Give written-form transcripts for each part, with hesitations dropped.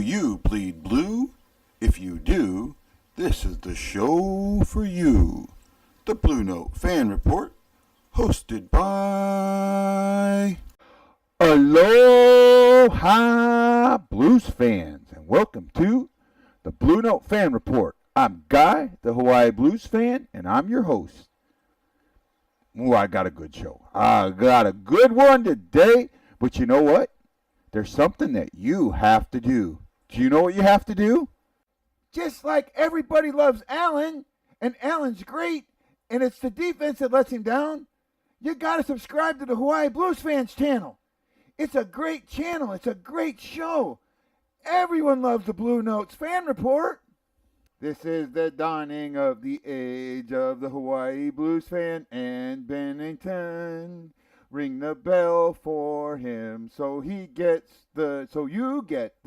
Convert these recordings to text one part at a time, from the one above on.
you bleed blue? If you do, this is the show for you. The Bluenote Fan Report, hosted by Aloha Blues fans, and welcome to the Bluenote Fan Report. I'm Guy, the Hawaii Blues fan, and I'm your host. Ooh, I got a good show. I got a good one today, but you know what? There's something that you have to do. Do you know what you have to do? Just like everybody loves Allen, and Allen's great, and it's the defense that lets him down, you got to subscribe to the Hawaii Blues Fans channel. It's a great channel. It's a great show. Everyone loves the Bluenote's Fan Report. This is the dawning of the age of the Hawaii Blues fan and Bennington. Ring the bell for him so you get the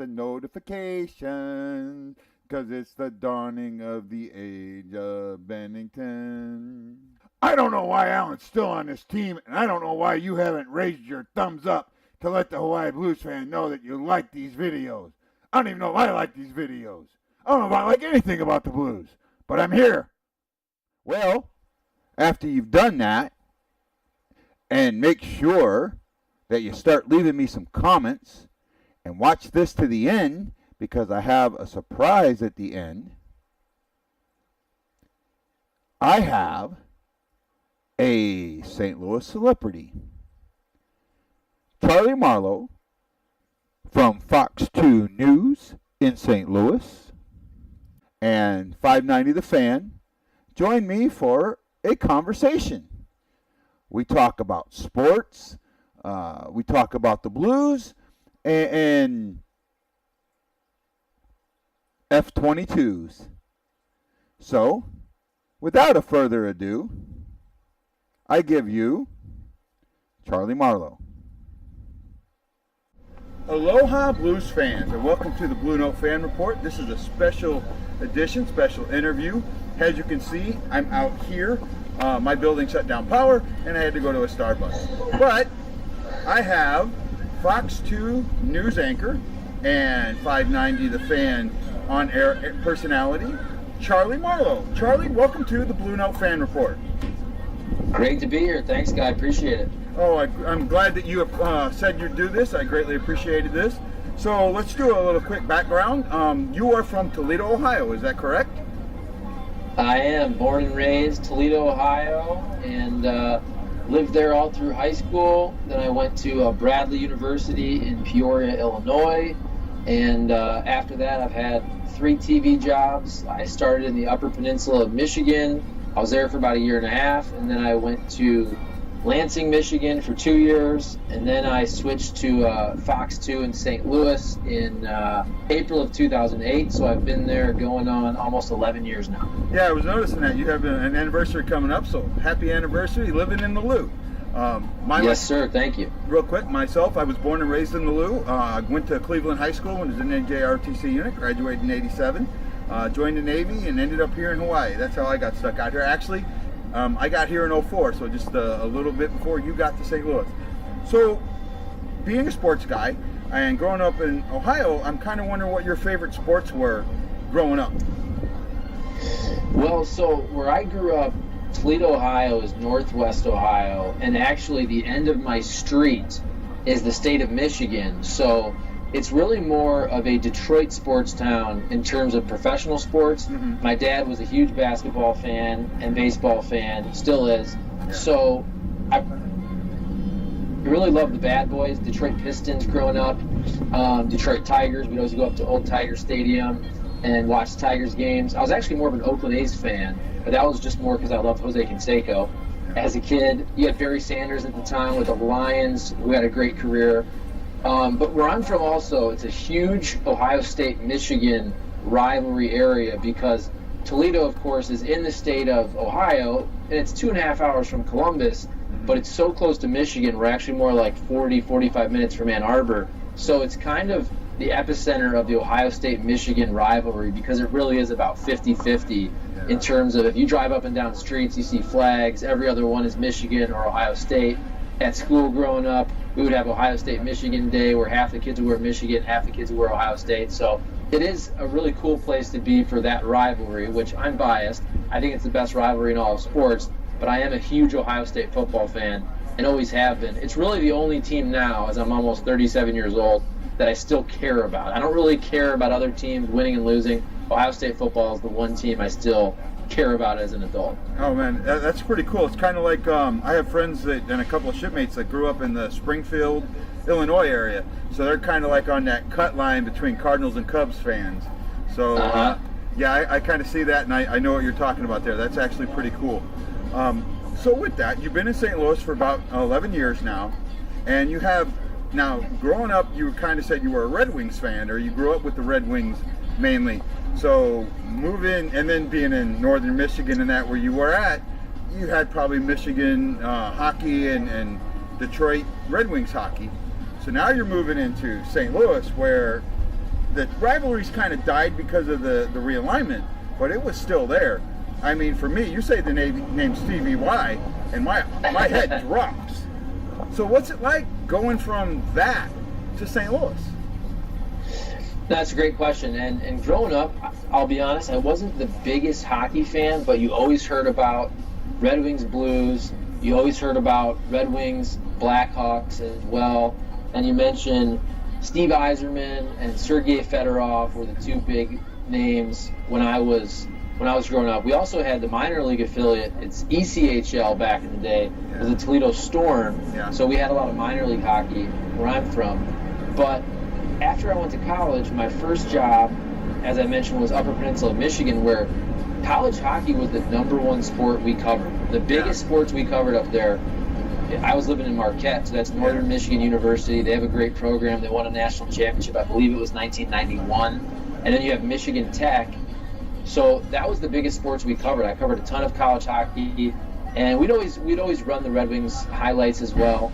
notification, 'cause it's the dawning of the age of Bennington. I don't know why Allen's still on this team, and I don't know why you haven't raised your thumbs up to let the Hawaii Blues fan know that you like these videos. I don't even know if I like these videos. I don't know if I like anything about the Blues, but I'm here. Well, after you've done that, and make sure that you start leaving me some comments, and watch this to the end, because I have a surprise at the end. I have a St. Louis celebrity. Charlie Marlow from Fox 2 News in St. Louis and 590 The Fan joined me for a conversation. We talk about sports, we talk about the Blues, and F-22s. So, without a further ado, I give you Charlie Marlow. Aloha Blues fans, and welcome to the Bluenote Fan Report. This is a special edition, special interview. As you can see, I'm out here. My building shut down power, and I had to go to a Starbucks. But I have Fox 2 news anchor and 590 The Fan on-air personality, Charlie Marlow. Charlie, welcome to the Bluenote Fan Report. Great to be here. Thanks, Guy. Appreciate it. Oh, I'm glad that you said you'd do this. I greatly appreciated this. So let's do a little quick background. You are from Toledo, Ohio. Is that correct? I am born and raised Toledo, Ohio, and lived there all through high school. Then I went to Bradley University in Peoria, Illinois, and after that I've had 3 TV jobs. I started in the Upper Peninsula of Michigan. I was there for about a year and a half, and then I went to Lansing, Michigan for 2 years, and then I switched to Fox 2 in St. Louis in April of 2008, so I've been there going on almost 11 years now. Yeah, I was noticing that you have an anniversary coming up, so happy anniversary, living in the Lou. Yes, sir, thank you. Real quick, myself, I was born and raised in the Lou. I went to Cleveland High School when I was in the NJROTC unit, graduated in 87, joined the Navy, and ended up here in Hawaii. That's how I got stuck out here. Actually, I got here in 04, so just a little bit before you got to St. Louis. So, being a sports guy and growing up in Ohio, I'm kind of wondering what your favorite sports were growing up. Well, so where I grew up, Toledo, Ohio is northwest Ohio, and actually the end of my street is the state of Michigan. So it's really more of a Detroit sports town in terms of professional sports. Mm-hmm. My dad was a huge basketball fan and baseball fan, still is. So I really loved the bad boys, Detroit Pistons growing up, Detroit Tigers. We'd always go up to Old Tiger Stadium and watch Tigers games. I was actually more of an Oakland A's fan, but that was just more because I loved Jose Canseco. As a kid, you had Barry Sanders at the time with the Lions, who had a great career. But where I'm from also, it's a huge Ohio State-Michigan rivalry area because Toledo, of course, is in the state of Ohio, and it's 2.5 hours from Columbus, but it's so close to Michigan, we're actually more like 45 minutes from Ann Arbor. So it's kind of the epicenter of the Ohio State-Michigan rivalry because it really is about 50-50 in terms of if you drive up and down streets, you see flags. Every other one is Michigan or Ohio State. At school growing up, we would have Ohio State Michigan Day where half the kids would wear Michigan, half the kids would wear Ohio State. So it is a really cool place to be for that rivalry, which I'm biased. I think it's the best rivalry in all of sports, but I am a huge Ohio State football fan and always have been. It's really the only team now, as I'm almost 37 years old, that I still care about. I don't really care about other teams winning and losing. Ohio State football is the one team I still care about as an adult. Oh man, that's pretty cool. It's kind of like I have friends and a couple of shipmates that grew up in the Springfield, Illinois area, so they're kind of like on that cut line between Cardinals and Cubs fans. So yeah, I kind of see that, and I know what you're talking about there. That's actually pretty cool. So with that, you've been in St. Louis for about 11 years now, and you have now growing up. You kind of said you were a Red Wings fan, or you grew up with the Red Wings mainly. So moving and then being in northern Michigan and that where you were at, you had probably Michigan hockey and Detroit Red Wings hockey. So now you're moving into St. Louis where the rivalries kind of died because of the realignment, but it was still there. I mean, for me, you say the name Stevie Y, and my head drops. So what's it like going from that to St. Louis? That's a great question. And growing up, I'll be honest, I wasn't the biggest hockey fan, but you always heard about Red Wings Blues. You always heard about Red Wings Blackhawks as well. And you mentioned Steve Yzerman and Sergei Fedorov were the two big names when I was growing up. We also had the minor league affiliate. It's ECHL back in the day. It was the Toledo Storm. Yeah. So we had a lot of minor league hockey where I'm from. But after I went to college, my first job, as I mentioned, was Upper Peninsula, Michigan, where college hockey was the number one sport we covered. The biggest sports we covered up there. I was living in Marquette, so that's Northern Michigan University. They have a great program. They won a national championship. I believe it was 1991. And then you have Michigan Tech. So that was the biggest sports we covered. I covered a ton of college hockey, and we'd always run the Red Wings highlights as well.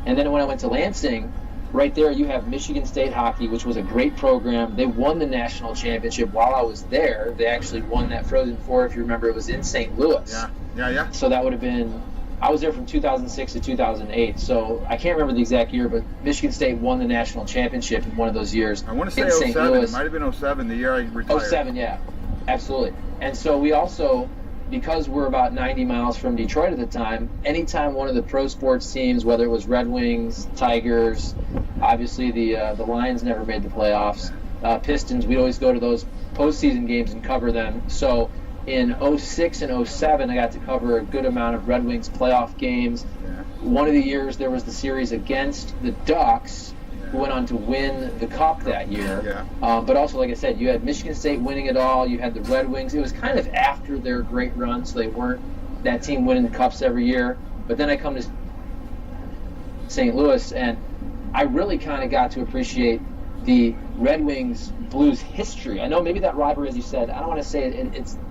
And then when I went to Lansing, right there you have Michigan State hockey, which was a great program. They won the national championship while I was there. They actually won that Frozen Four, if you remember. It was in St. Louis. Yeah. So that would have been, I was there from 2006 to 2008. So I can't remember the exact year, but Michigan State won the national championship in one of those years. I want to say in 07. It might have been 07, the year I retired. 07, yeah. Absolutely. And so we also, because we're about 90 miles from Detroit at the time, anytime one of the pro sports teams, whether it was Red Wings, Tigers, obviously the Lions never made the playoffs, Pistons, we'd always go to those postseason games and cover them. So in 06 and 07, I got to cover a good amount of Red Wings playoff games. One of the years there was the series against the Ducks, who went on to win the Cup that year. But also, like I said, you had Michigan State winning it all. You had the Red Wings. It was kind of after their great run, so they weren't that team winning the Cups every year. But then I come to St. Louis, and I really kind of got to appreciate the Red Wings Blues history. I know maybe that rivalry, as you said, I don't want to say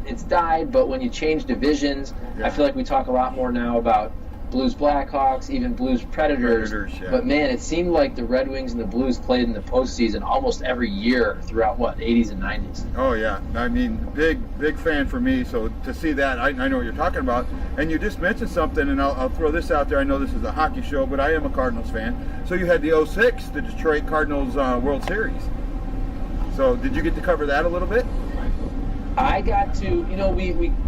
it's died, but when you change divisions, I feel like we talk a lot more now about Blues Blackhawks, even Blues Predators. But man, it seemed like the Red Wings and the Blues played in the postseason almost every year throughout 80s and 90s. Oh yeah, I mean, big fan for me. So to see that, I know what you're talking about. And you just mentioned something, and I'll throw this out there. I know this is a hockey show, but I am a Cardinals fan. So you had the 06, the Detroit Cardinals World Series. So did you get to cover that a little bit? I got to,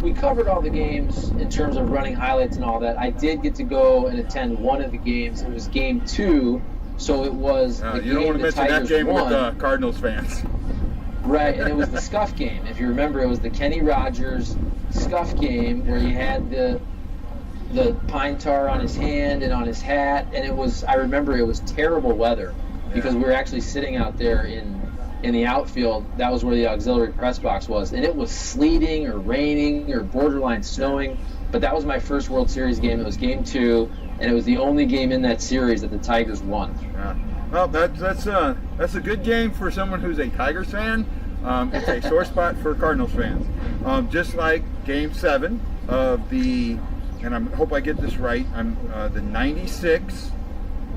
we covered all the games in terms of running highlights and all that. I did get to go and attend one of the games. It was game 2, so it was the you don't want to mention Tigers that game won. with Cardinals fans. Right, and it was the scuff game. If you remember, it was the Kenny Rogers scuff game where he had the pine tar on his hand and on his hat, and I remember it was terrible weather because we were actually sitting out there in the outfield. That was where the auxiliary press box was, and it was sleeting or raining or borderline snowing. But that was my first World Series game. It was game 2, and it was the only game in that series that the Tigers won. Well, that's a good game for someone who's a Tigers fan. It's a sore spot for Cardinals fans. Just like game 7 of the, and I hope I get this right, the 96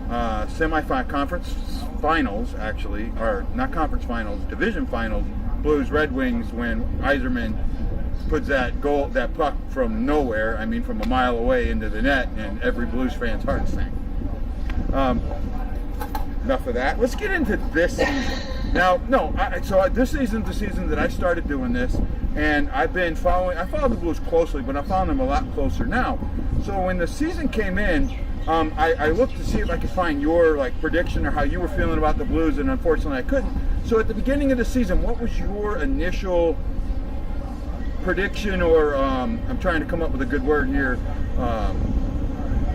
conference finals, actually, or not conference finals, division finals, Blues Red Wings, when Yzerman puts that puck from nowhere, I mean from a mile away, into the net, and every Blues fan's heart sank. Enough of that. Let's get into this season. Now, this season's the season that I started doing this, and I've been following. I follow the Blues closely, but I found them a lot closer now. So when the season came in, I looked to see if I could find your prediction or how you were feeling about the Blues, and unfortunately I couldn't. So at the beginning of the season, what was your initial prediction, or I'm trying to come up with a good word here,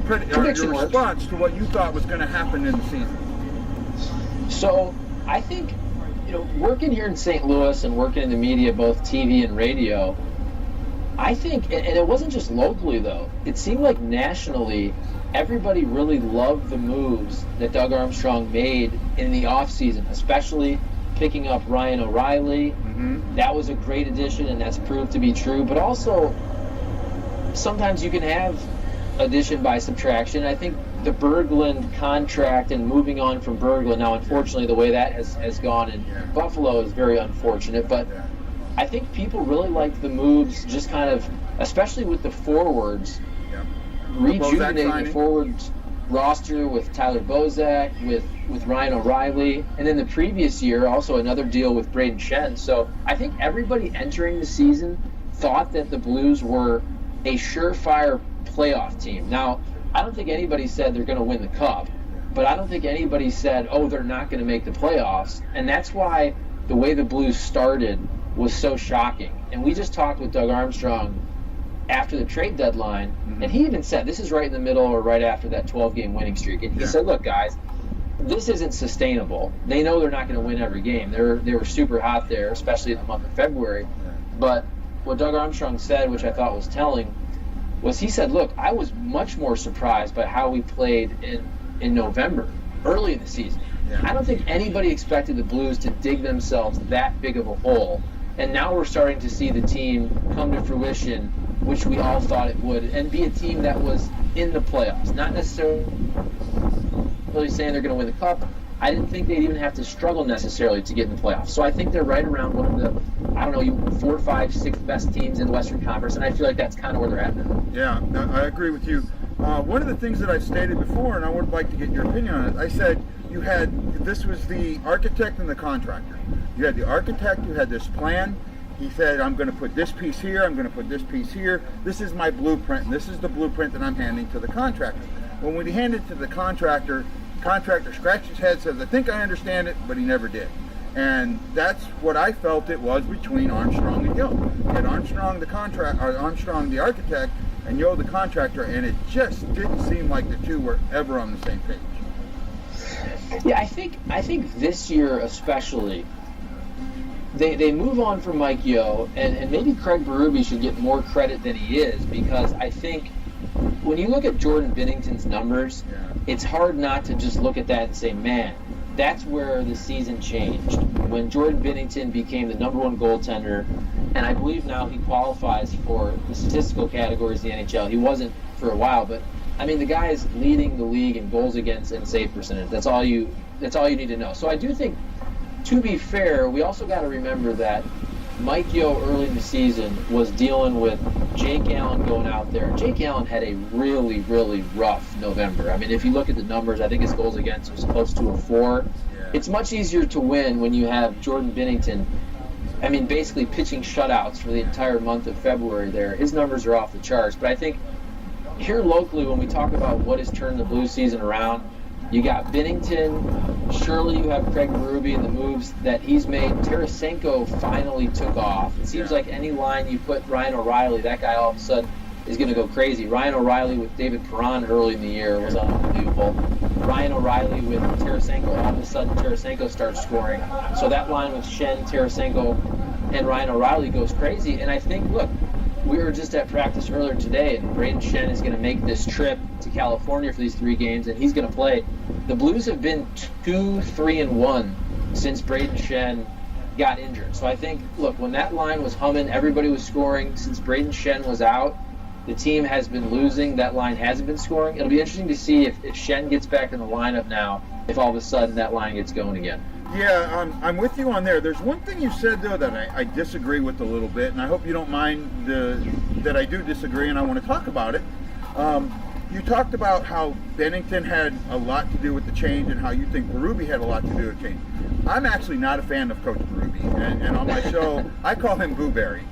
your response to what you thought was going to happen in the season? So I think, working here in St. Louis and working in the media, both TV and radio, I think, and it wasn't just locally though, it seemed like nationally, everybody really loved the moves that Doug Armstrong made in the offseason, especially picking up Ryan O'Reilly. Mm-hmm. That was a great addition, and that's proved to be true. But also, sometimes you can have addition by subtraction. I think the Berglund contract and moving on from Berglund, now unfortunately the way that has gone in Buffalo is very unfortunate, but I think people really like the moves, just kind of, especially with the forwards, rejuvenating the forwards roster with Tyler Bozak, with Ryan O'Reilly, and then the previous year also another deal with Braden Shen. So I think everybody entering the season thought that the Blues were a surefire playoff team. Now, I don't think anybody said they're going to win the Cup, but I don't think anybody said, they're not going to make the playoffs. And that's why the way the Blues started was so shocking. And we just talked with Doug Armstrong after the trade deadline, and he even said, this is right in the middle or right after that 12-game winning streak. And he said, look, guys, this isn't sustainable. They know they're not going to win every game. They were super hot there, especially in the month of February. But what Doug Armstrong said, which I thought was telling, was he said, look, I was much more surprised by how we played in November, early in the season. Yeah. I don't think anybody expected the Blues to dig themselves that big of a hole. And now we're starting to see the team come to fruition, which we all thought it would, and be a team that was in the playoffs. Not necessarily saying they're going to win the Cup. I didn't think they'd even have to struggle necessarily to get in the playoffs. So I think they're right around one of the, 4, 5, 6 best teams in the Western Conference, and I feel like that's kind of where they're at now. Yeah, I agree with you. One of the things that I stated before, and I would like to get your opinion on it, I said this was the architect and the contractor. You had the architect who had this plan. He said, I'm going to put this piece here, I'm going to put this piece here. This is my blueprint, and this is the blueprint that I'm handing to the contractor. When he handed it to the contractor scratched his head, says, I think I understand it, but he never did. And that's what I felt it was between Armstrong and Yo. You had Armstrong the architect, and Yo the contractor, and it just didn't seem like the two were ever on the same page. Yeah, I think this year especially, they move on from Mike Yo, and maybe Craig Berube should get more credit than he is, because I think when you look at Jordan Binnington's numbers, it's hard not to just look at that and say, man, that's where the season changed. When Jordan Binnington became the number one goaltender, and I believe now he qualifies for the statistical categories in the NHL. He wasn't for a while, but I mean, the guy is leading the league in goals against and save percentage. That's all you need to know. So I do think, to be fair, we also got to remember that Mike Yo early in the season was dealing with Jake Allen going out there. Jake Allen had a really, really rough November. I mean, if you look at the numbers, I think his goals against was close to a 4. Yeah. It's much easier to win when you have Jordan Binnington, I mean, basically pitching shutouts for the entire month of February there. His numbers are off the charts. But I think here locally, when we talk about what has turned the Blues season around, you got Binnington, surely you have Craig Berube and the moves that he's made. Tarasenko finally took off. It seems like any line you put Ryan O'Reilly, that guy all of a sudden is going to go crazy. Ryan O'Reilly with David Perron early in the year was unbelievable. Ryan O'Reilly with Tarasenko, all of a sudden Tarasenko starts scoring. So that line with Shen, Tarasenko, and Ryan O'Reilly goes crazy. And I think, look, we were just at practice earlier today, and Braden Shen is going to make this trip to California for these 3 games, and he's going to play. The Blues have been 2-3-1 since Braden Shen got injured. So I think, look, when that line was humming, everybody was scoring. Since Braden Shen was out, the team has been losing. That line hasn't been scoring. It'll be interesting to see if Shen gets back in the lineup now, if all of a sudden that line gets going again. Yeah, I'm with you on there. There's one thing you said, though, that I disagree with a little bit, and I hope you don't mind that I do disagree, and I want to talk about it. you talked about how Bennington had a lot to do with the change and how you think Berube had a lot to do with the change. I'm actually not a fan of Coach Berube, and on my show, I call him Booberry.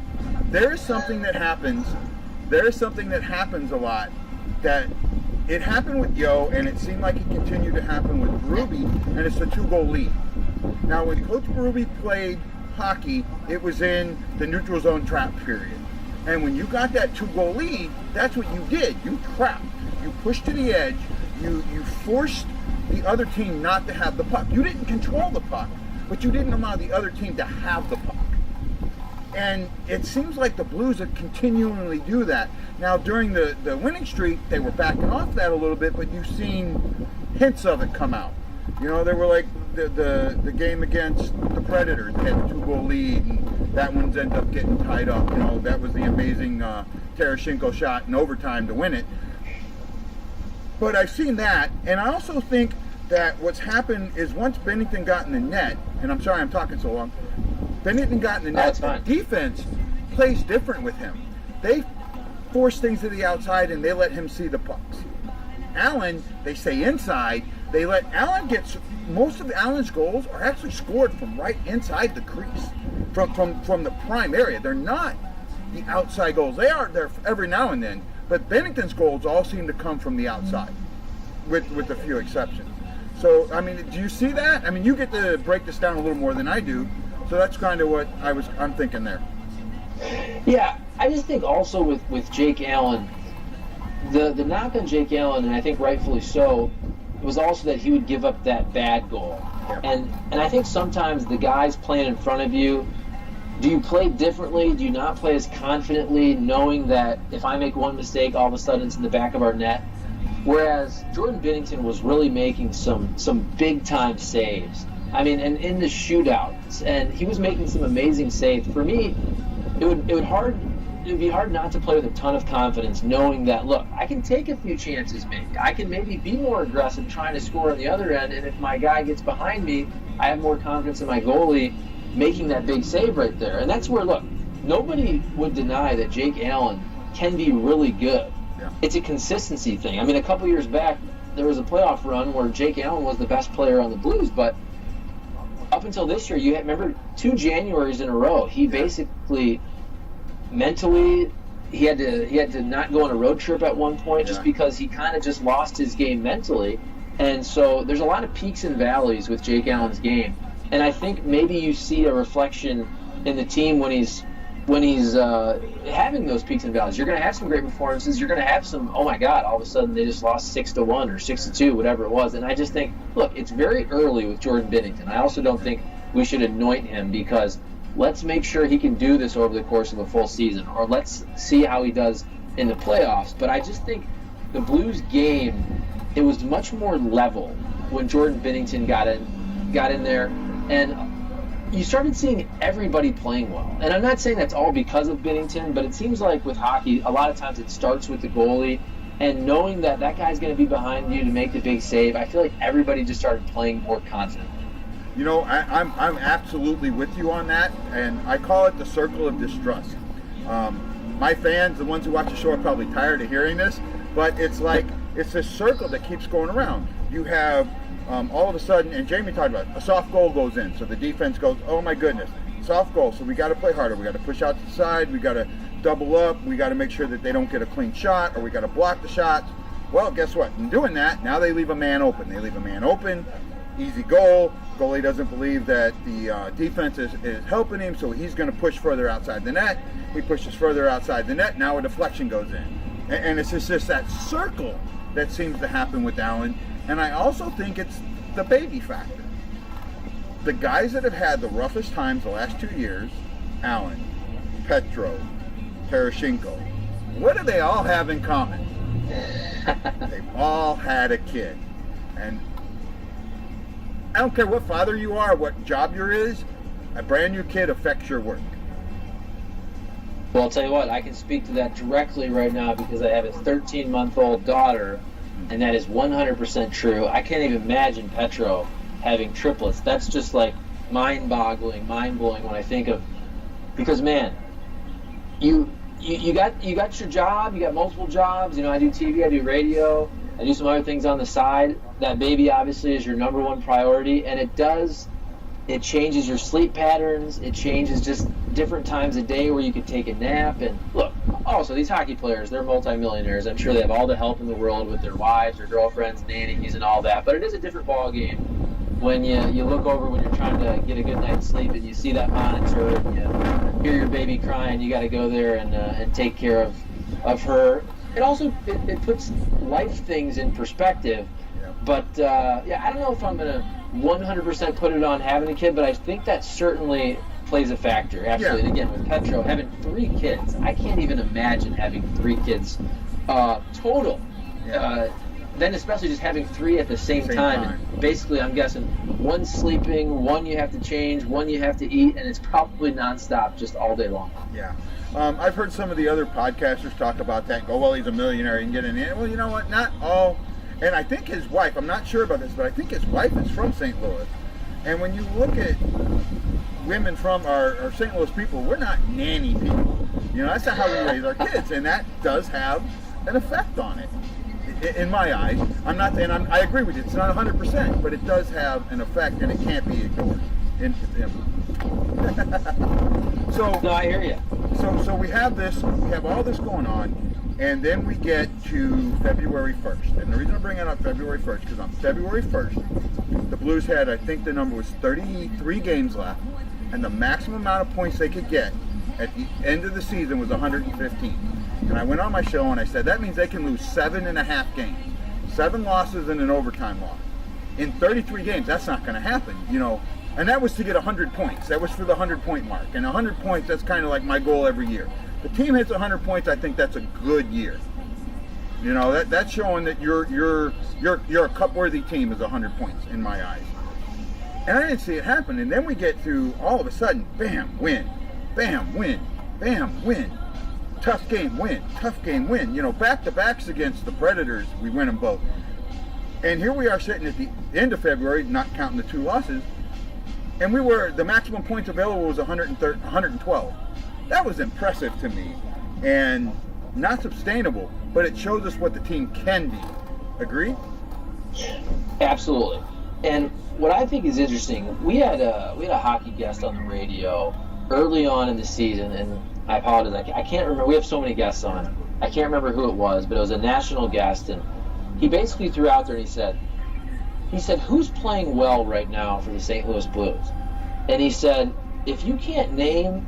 There is something that happens a lot that it happened with Yo, and it seemed like it continued to happen with Berube, and it's a 2-goal lead. Now, when Coach Berube played hockey, it was in the neutral zone trap period. And when you got that 2-goal lead, that's what you did. You trapped. You pushed to the edge. You forced the other team not to have the puck. You didn't control the puck, but you didn't allow the other team to have the puck. And it seems like the Blues would continually do that. Now, during the winning streak, they were backing off that a little bit, but you've seen hints of it come out. You know, they were like the game against the Predators. They had a 2-goal lead, and that one's ended up getting tied up. You know, that was the amazing Tarasenko shot in overtime to win it. But I've seen that, and I also think that what's happened is once Bennington got in the net, and I'm sorry I'm talking so long, Bennington got in the net, the defense plays different with him. They force things to the outside, and they let him see the pucks. Allen, they stay inside. They let Allen get most of Allen's goals are actually scored from right inside the crease, from the prime area. They're not the outside goals. They are there every now and then, but Bennington's goals all seem to come from the outside, with a few exceptions. So, I mean, do you see that? I mean, you get to break this down a little more than I do, so that's kind of what I'm thinking there. Yeah, I just think also with Jake Allen, the knock on Jake Allen, and I think rightfully so, was also that he would give up that bad goal. Yeah. And I think sometimes the guys playing in front of you, do you play differently? Do you not play as confidently, knowing that if I make one mistake, all of a sudden it's in the back of our net? Whereas Jordan Binnington was really making some big-time saves. I mean, and in the shootouts, and he was making some amazing saves. For me, it would be hard not to play with a ton of confidence, knowing that, look, I can take a few chances maybe. I can maybe be more aggressive trying to score on the other end, and if my guy gets behind me, I have more confidence in my goalie making that big save right there. And that's where, look, nobody would deny that Jake Allen can be really good. Yeah. It's a consistency thing. I mean, a couple years back, there was a playoff run where Jake Allen was the best player on the Blues, but up until this year, you remember 2 Januaries in a row, he basically mentally he had to not go on a road trip at one point just because he kind of just lost his game mentally. And so there's a lot of peaks and valleys with Jake Allen's game. And I think maybe you see a reflection in the team when he's having those peaks and valleys. You're going to have some great performances. You're going to have some, oh my God, all of a sudden they just lost 6-1 or 6-2, whatever it was. And I just think, look, it's very early with Jordan Binnington. I also don't think we should anoint him, because let's make sure he can do this over the course of a full season, or let's see how he does in the playoffs. But I just think the Blues game, it was much more level when Jordan Binnington got in there, and you started seeing everybody playing well. And I'm not saying that's all because of Binnington, but it seems like with hockey, a lot of times it starts with the goalie, and knowing that guy's going to be behind you to make the big save, I feel like everybody just started playing more confidently. You know, I'm absolutely with you on that, and I call it the circle of distrust. My fans, the ones who watch the show, are probably tired of hearing this, but it's like it's this circle that keeps going around. You have all of a sudden, and Jamie talked about it, a soft goal goes in, so the defense goes, oh my goodness, soft goal, so we got to play harder. We got to push out to the side, we got to double up, we got to make sure that they don't get a clean shot, or we got to block the shots. Well, guess what? In doing that, now they leave a man open. Easy goal. Goalie doesn't believe that the defense is helping him, so he's going to push further outside the net. He pushes further outside the net. Now a deflection goes in. And it's just that circle that seems to happen with Allen. And I also think it's the baby factor. The guys that have had the roughest times the last 2 years, Allen, Petro, Tarasenko, what do they all have in common? They've all had a kid. And I don't care what father you are, what job you're is, a brand new kid affects your work. Well, I'll tell you what, I can speak to that directly right now because I have a 13-month-old daughter, and that is 100% true. I can't even imagine Petro having triplets. That's just like mind-boggling, mind-blowing when I think of, because man, you you got your job, you got multiple jobs. I do TV, I do radio, I do some other things on the side. That baby obviously is your number one priority, and it changes your sleep patterns. It changes just different times of day where you could take a nap. And look, also these hockey players, they're multimillionaires. I'm sure they have all the help in the world with their wives or girlfriends, nannies, and all that. But it is a different ball game when you look over when you're trying to get a good night's sleep and you see that monitor and you hear your baby crying. You got to go there and take care of her. It also it puts life things in perspective. But I don't know if I'm gonna 100% put it on having a kid, but I think that certainly plays a factor. Absolutely. Yeah. And again, with Petro having 3 kids, I can't even imagine having 3 kids total. Yeah. Then especially just having 3 at the same time. And basically, I'm guessing 1 sleeping, 1 you have to change, 1 you have to eat, and it's probably nonstop just all day long. Yeah. I've heard some of the other podcasters talk about that and go, well, he's a millionaire, he can get in there. Well, you know what? Not all. And I think his wife, I'm not sure about this, but I think his wife is from St. Louis. And when you look at women from our St. Louis people, we're not nanny people. That's not how we raise our kids. And that does have an effect on it, in my eyes. I agree with you, it's not 100%, but it does have an effect, and it can't be ignored. No, I hear you. So we have all this going on. And then we get to February 1st. And the reason I'm bringing up February 1st, because on February 1st, the Blues had, I think the number was 33 games left, and the maximum amount of points they could get at the end of the season was 115. And I went on my show and I said, that means they can lose 7.5 games. 7 losses and an overtime loss. In 33 games, that's not going to happen, And that was to get 100 points. That was for the 100-point mark. And 100 points, that's kind of like my goal every year. The team hits 100 points, I think that's a good year. That's showing that you're a cup-worthy team is 100 points in my eyes. And I didn't see it happen. And then we get to, all of a sudden, bam, win. Bam, win. Bam, win. Tough game, win. Tough game, win. Back-to-backs against the Predators, we win them both. And here we are sitting at the end of February, not counting the 2 losses, and the maximum points available was 112. That was impressive to me, and not sustainable, but it shows us what the team can be. Agree? Absolutely. And what I think is interesting, we had a hockey guest on the radio early on in the season, and I apologize, I can't remember. We have so many guests on. I can't remember who it was, but it was a national guest, and he basically threw out there and he said, who's playing well right now for the St. Louis Blues? And he said, if you can't name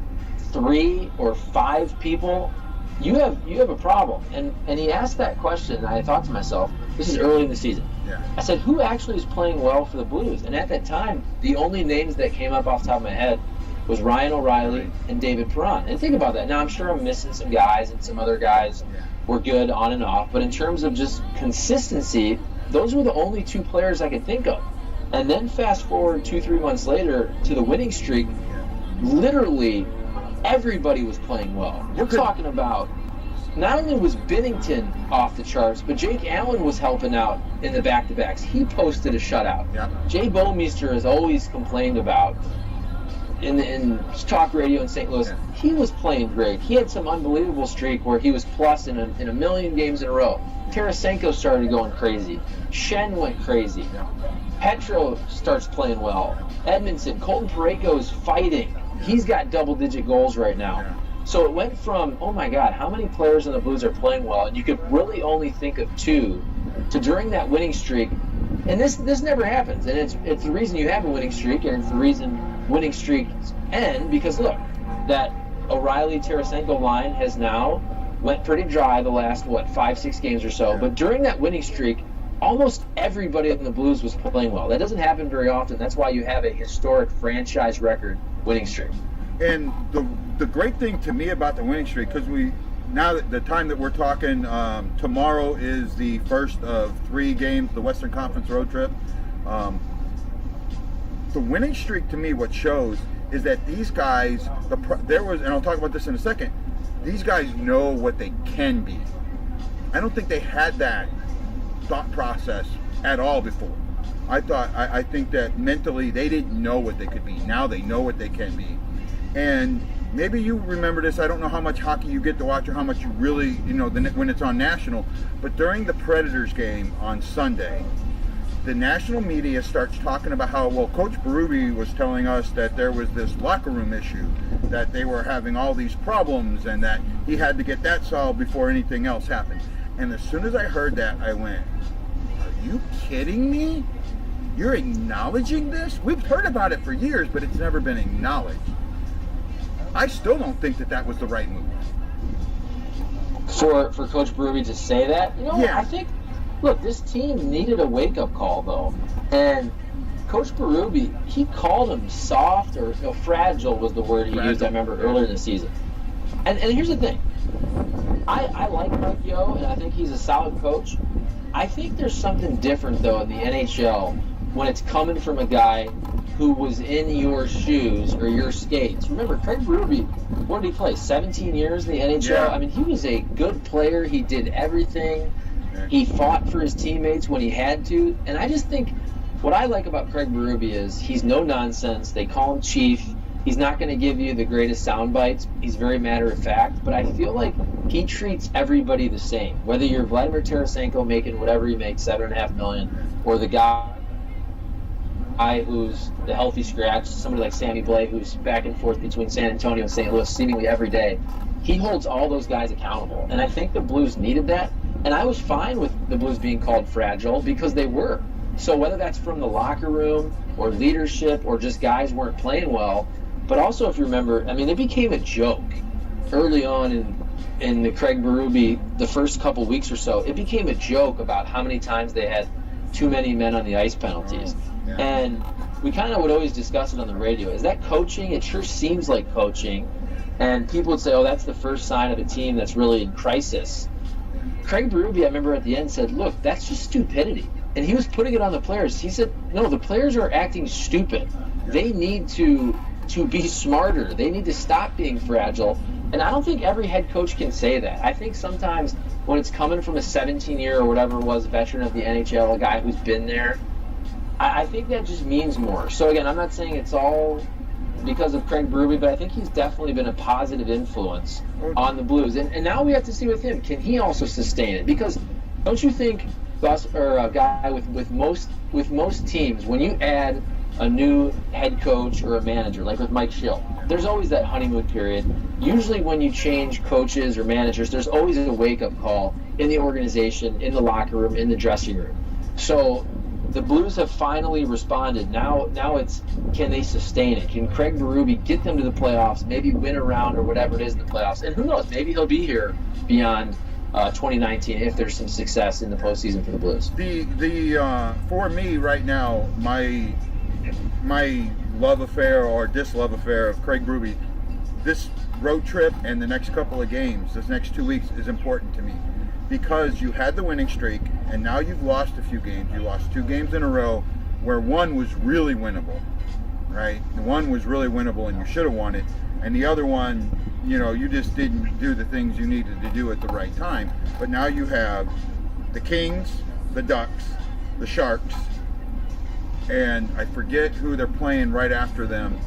3 or 5 people, you have a problem. And he asked that question, and I thought to myself, this is early in the season. Yeah. I said, who actually is playing well for the Blues? And at that time, the only names that came up off the top of my head was Ryan O'Reilly and David Perron. And think about that. Now, I'm sure I'm missing some guys, and some other guys were good on and off, but in terms of just consistency, those were the only 2 players I could think of. And then fast forward 2-3 months later to the winning streak, literally everybody was playing well. We're talking about, not only was Binnington off the charts, but Jake Allen was helping out in the back-to-backs. He posted a shutout. Yeah. Jay Bouwmeester has always complained about in talk radio in St. Louis. Yeah. He was playing great. He had some unbelievable streak where he was plus in a million games in a row. Tarasenko started going crazy. Shen went crazy. Yeah. Petro starts playing well. Edmondson, Colton Parayko is fighting. He's got double-digit goals right now. Yeah. So it went from, oh my God, how many players in the Blues are playing well? And you could really only think of 2 to during that winning streak. And this never happens. And it's the reason you have a winning streak, and it's the reason winning streaks end, because look, that O'Reilly-Tarasenko line has now went pretty dry the last, 5-6 games or so. Yeah. But during that winning streak, almost everybody in the Blues was playing well. That doesn't happen very often. That's why you have a historic franchise record winning streak. And the great thing to me about the winning streak, because now that the time that we're talking, tomorrow is the first of 3 games, the Western Conference road trip. The winning streak to me, what shows is that these guys, and I'll talk about this in a second, these guys know what they can be. I don't think they had that thought process at all before. I think that mentally they didn't know what they could be. Now they know what they can be. And maybe you remember this. I don't know how much hockey you get to watch or how much you really, when it's on national. But during the Predators game on Sunday, the national media starts talking about how, well, Coach Berube was telling us that there was this locker room issue, that they were having all these problems and that he had to get that solved before anything else happened. And as soon as I heard that, I went, are you kidding me? You're acknowledging this? We've heard about it for years, but it's never been acknowledged. I still don't think that was the right move. For Coach Berube to say that? Yeah. I think, look, this team needed a wake-up call, though. And Coach Berube, he called him soft or fragile was the word he used, I remember, earlier in the season. And here's the thing. I like Mike Yeo, and I think he's a solid coach. I think there's something different, though, in the NHL when it's coming from a guy who was in your shoes or your skates. Remember, Craig Berube, what did he play, 17 years in the NHL? Yeah. I mean, he was a good player. He did everything. He fought for his teammates when he had to. And I just think what I like about Craig Berube is he's no nonsense. They call him Chief. He's not going to give you the greatest sound bites. He's very matter of fact. But I feel like he treats everybody the same. Whether you're Vladimir Tarasenko making whatever he makes, $7.5 million, or the guy who's the healthy scratch, somebody like Sammy Blais, who's back and forth between San Antonio and St. Louis seemingly every day. He holds all those guys accountable. And I think the Blues needed that. And I was fine with the Blues being called fragile because they were. So whether that's from the locker room or leadership or just guys weren't playing well, but also if you remember, I mean, it became a joke early on in the Craig Berube, the first couple weeks or so. It became a joke about how many times they had too many men on the ice penalties. Yeah. And we kind of would always discuss it on the radio. Is that coaching? It sure seems like coaching. And people would say, oh, that's the first sign of a team that's really in crisis. Craig Berube, I remember at the end, said, look, that's just stupidity. And he was putting it on the players. He said, no, the players are acting stupid. They need to be smarter. They need to stop being fragile. And I don't think every head coach can say that. I think sometimes when it's coming from a 17-year or whatever it was, veteran of the NHL, a guy who's been there, I think that just means more. So, again, I'm not saying it's all because of Craig Berube, but I think he's definitely been a positive influence on the Blues. And now we have to see with him, can he also sustain it? Because don't you think, Gus, or a guy with most teams, when you add a new head coach or a manager, like with Mike Schill, there's always that honeymoon period. Usually when you change coaches or managers, there's always a wake-up call in the organization, in the locker room, in the dressing room. So the Blues have finally responded. Now it's, can they sustain it? Can Craig Berube get them to the playoffs, maybe win a round or whatever it is in the playoffs? And who knows, maybe he'll be here beyond 2019 if there's some success in the postseason for the Blues. For me right now, my love affair or dislove affair of Craig Berube, this road trip and the next couple of games, this next 2 weeks is important to me. Because you had the winning streak, and now you've lost a few games. You lost 2 games in a row where one was really winnable, right? One was really winnable, and you should have won it. And the other one, you just didn't do the things you needed to do at the right time. But now you have the Kings, the Ducks, the Sharks, and I forget who they're playing right after them.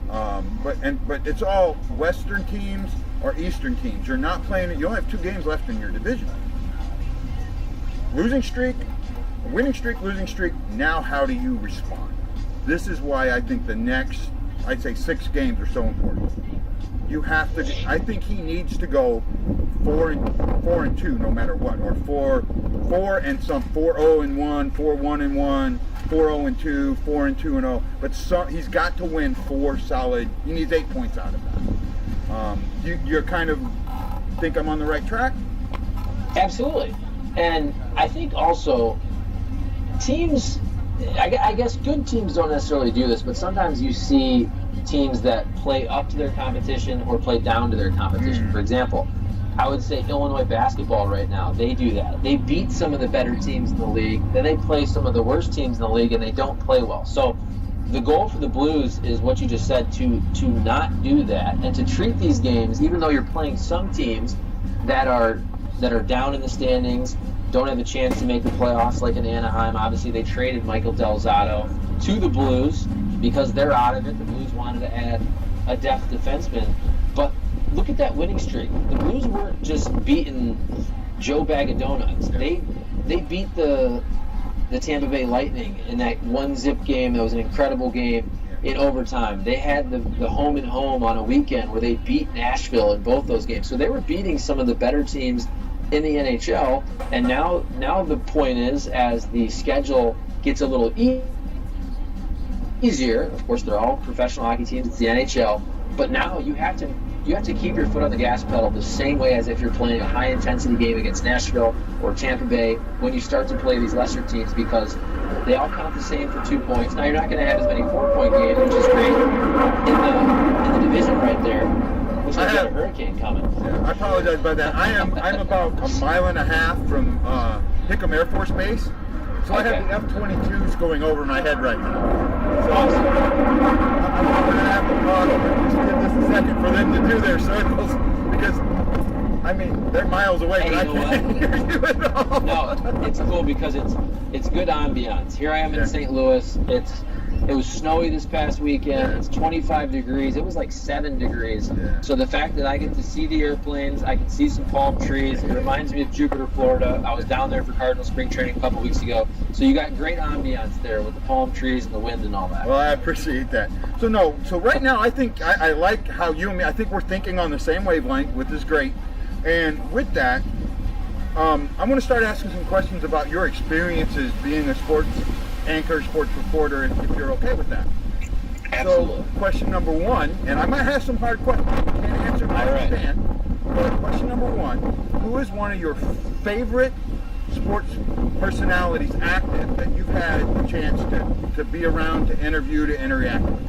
But it's all Western teams or Eastern teams. You're not playing. You only have 2 games left in your division. Losing streak, winning streak, losing streak. Now, how do you respond? This is why I think the next, I'd say 6 games are so important. You have to. I think he needs to go 4-2 no matter what, or 4-0-1, 4-1-1, 4-0-2, 4-2-0. But he's got to win 4 solid. He needs 8 points out of that. You're kind of think I'm on the right track? Absolutely. And I think also teams, I guess good teams don't necessarily do this, but sometimes you see teams that play up to their competition or play down to their competition. For example, I would say Illinois basketball right now, they do that. They beat some of the better teams in the league, then they play some of the worst teams in the league, and they don't play well. So the goal for the Blues is what you just said, to not do that and to treat these games, even though you're playing some teams that are down in the standings, don't have a chance to make the playoffs, like in Anaheim. Obviously, they traded Michael Del Zotto to the Blues because they're out of it. The Blues wanted to add a depth defenseman. But look at that winning streak. The Blues weren't just beating Joe Bag of Donuts. They beat the Tampa Bay Lightning in that one zip game. That was an incredible game in overtime. They had the home and home on a weekend where they beat Nashville in both those games. So they were beating some of the better teams in the NHL. And now the point is, as the schedule gets a little easier, of course they're all professional hockey teams, it's the NHL, but now you have to keep your foot on the gas pedal the same way as if you're playing a high intensity game against Nashville or Tampa Bay when you start to play these lesser teams, because they all count the same for 2 points. Now you're not going to have as many 4-point games, which is great in the division right there. Looks like you got a hurricane coming. Yeah, I apologize about that. I'm about a mile and a half from Hickam Air Force Base, so Okay. I have the F-22s going over my head right now. So Awesome. I'm not going to have to talk. Just give this a second for them to do their circles, because I mean they're miles away, Hey, but I you know can't hear you at all. No, it's cool because it's good ambiance. Here I am in St. Louis. It was snowy this past weekend. It's 25 degrees. It was like 7 degrees. Yeah. So the fact that I get to see the airplanes, I can see some palm trees. It reminds me of Jupiter, Florida. I was down there for Cardinal spring training a couple weeks ago. So you got great ambiance there with the palm trees and the wind and all that. Well, I appreciate that. So right now, I think I like how you and me, I think we're thinking on the same wavelength, which is great. And with that, I'm going to start asking some questions about your experiences being a sports anchor, sports reporter, if you're okay with that. Absolutely. So, question number one, and I might have some hard questions. I can't answer, I understand. But question number one, who is one of your favorite sports personalities active that you've had a chance to be around, to interview, to interact with?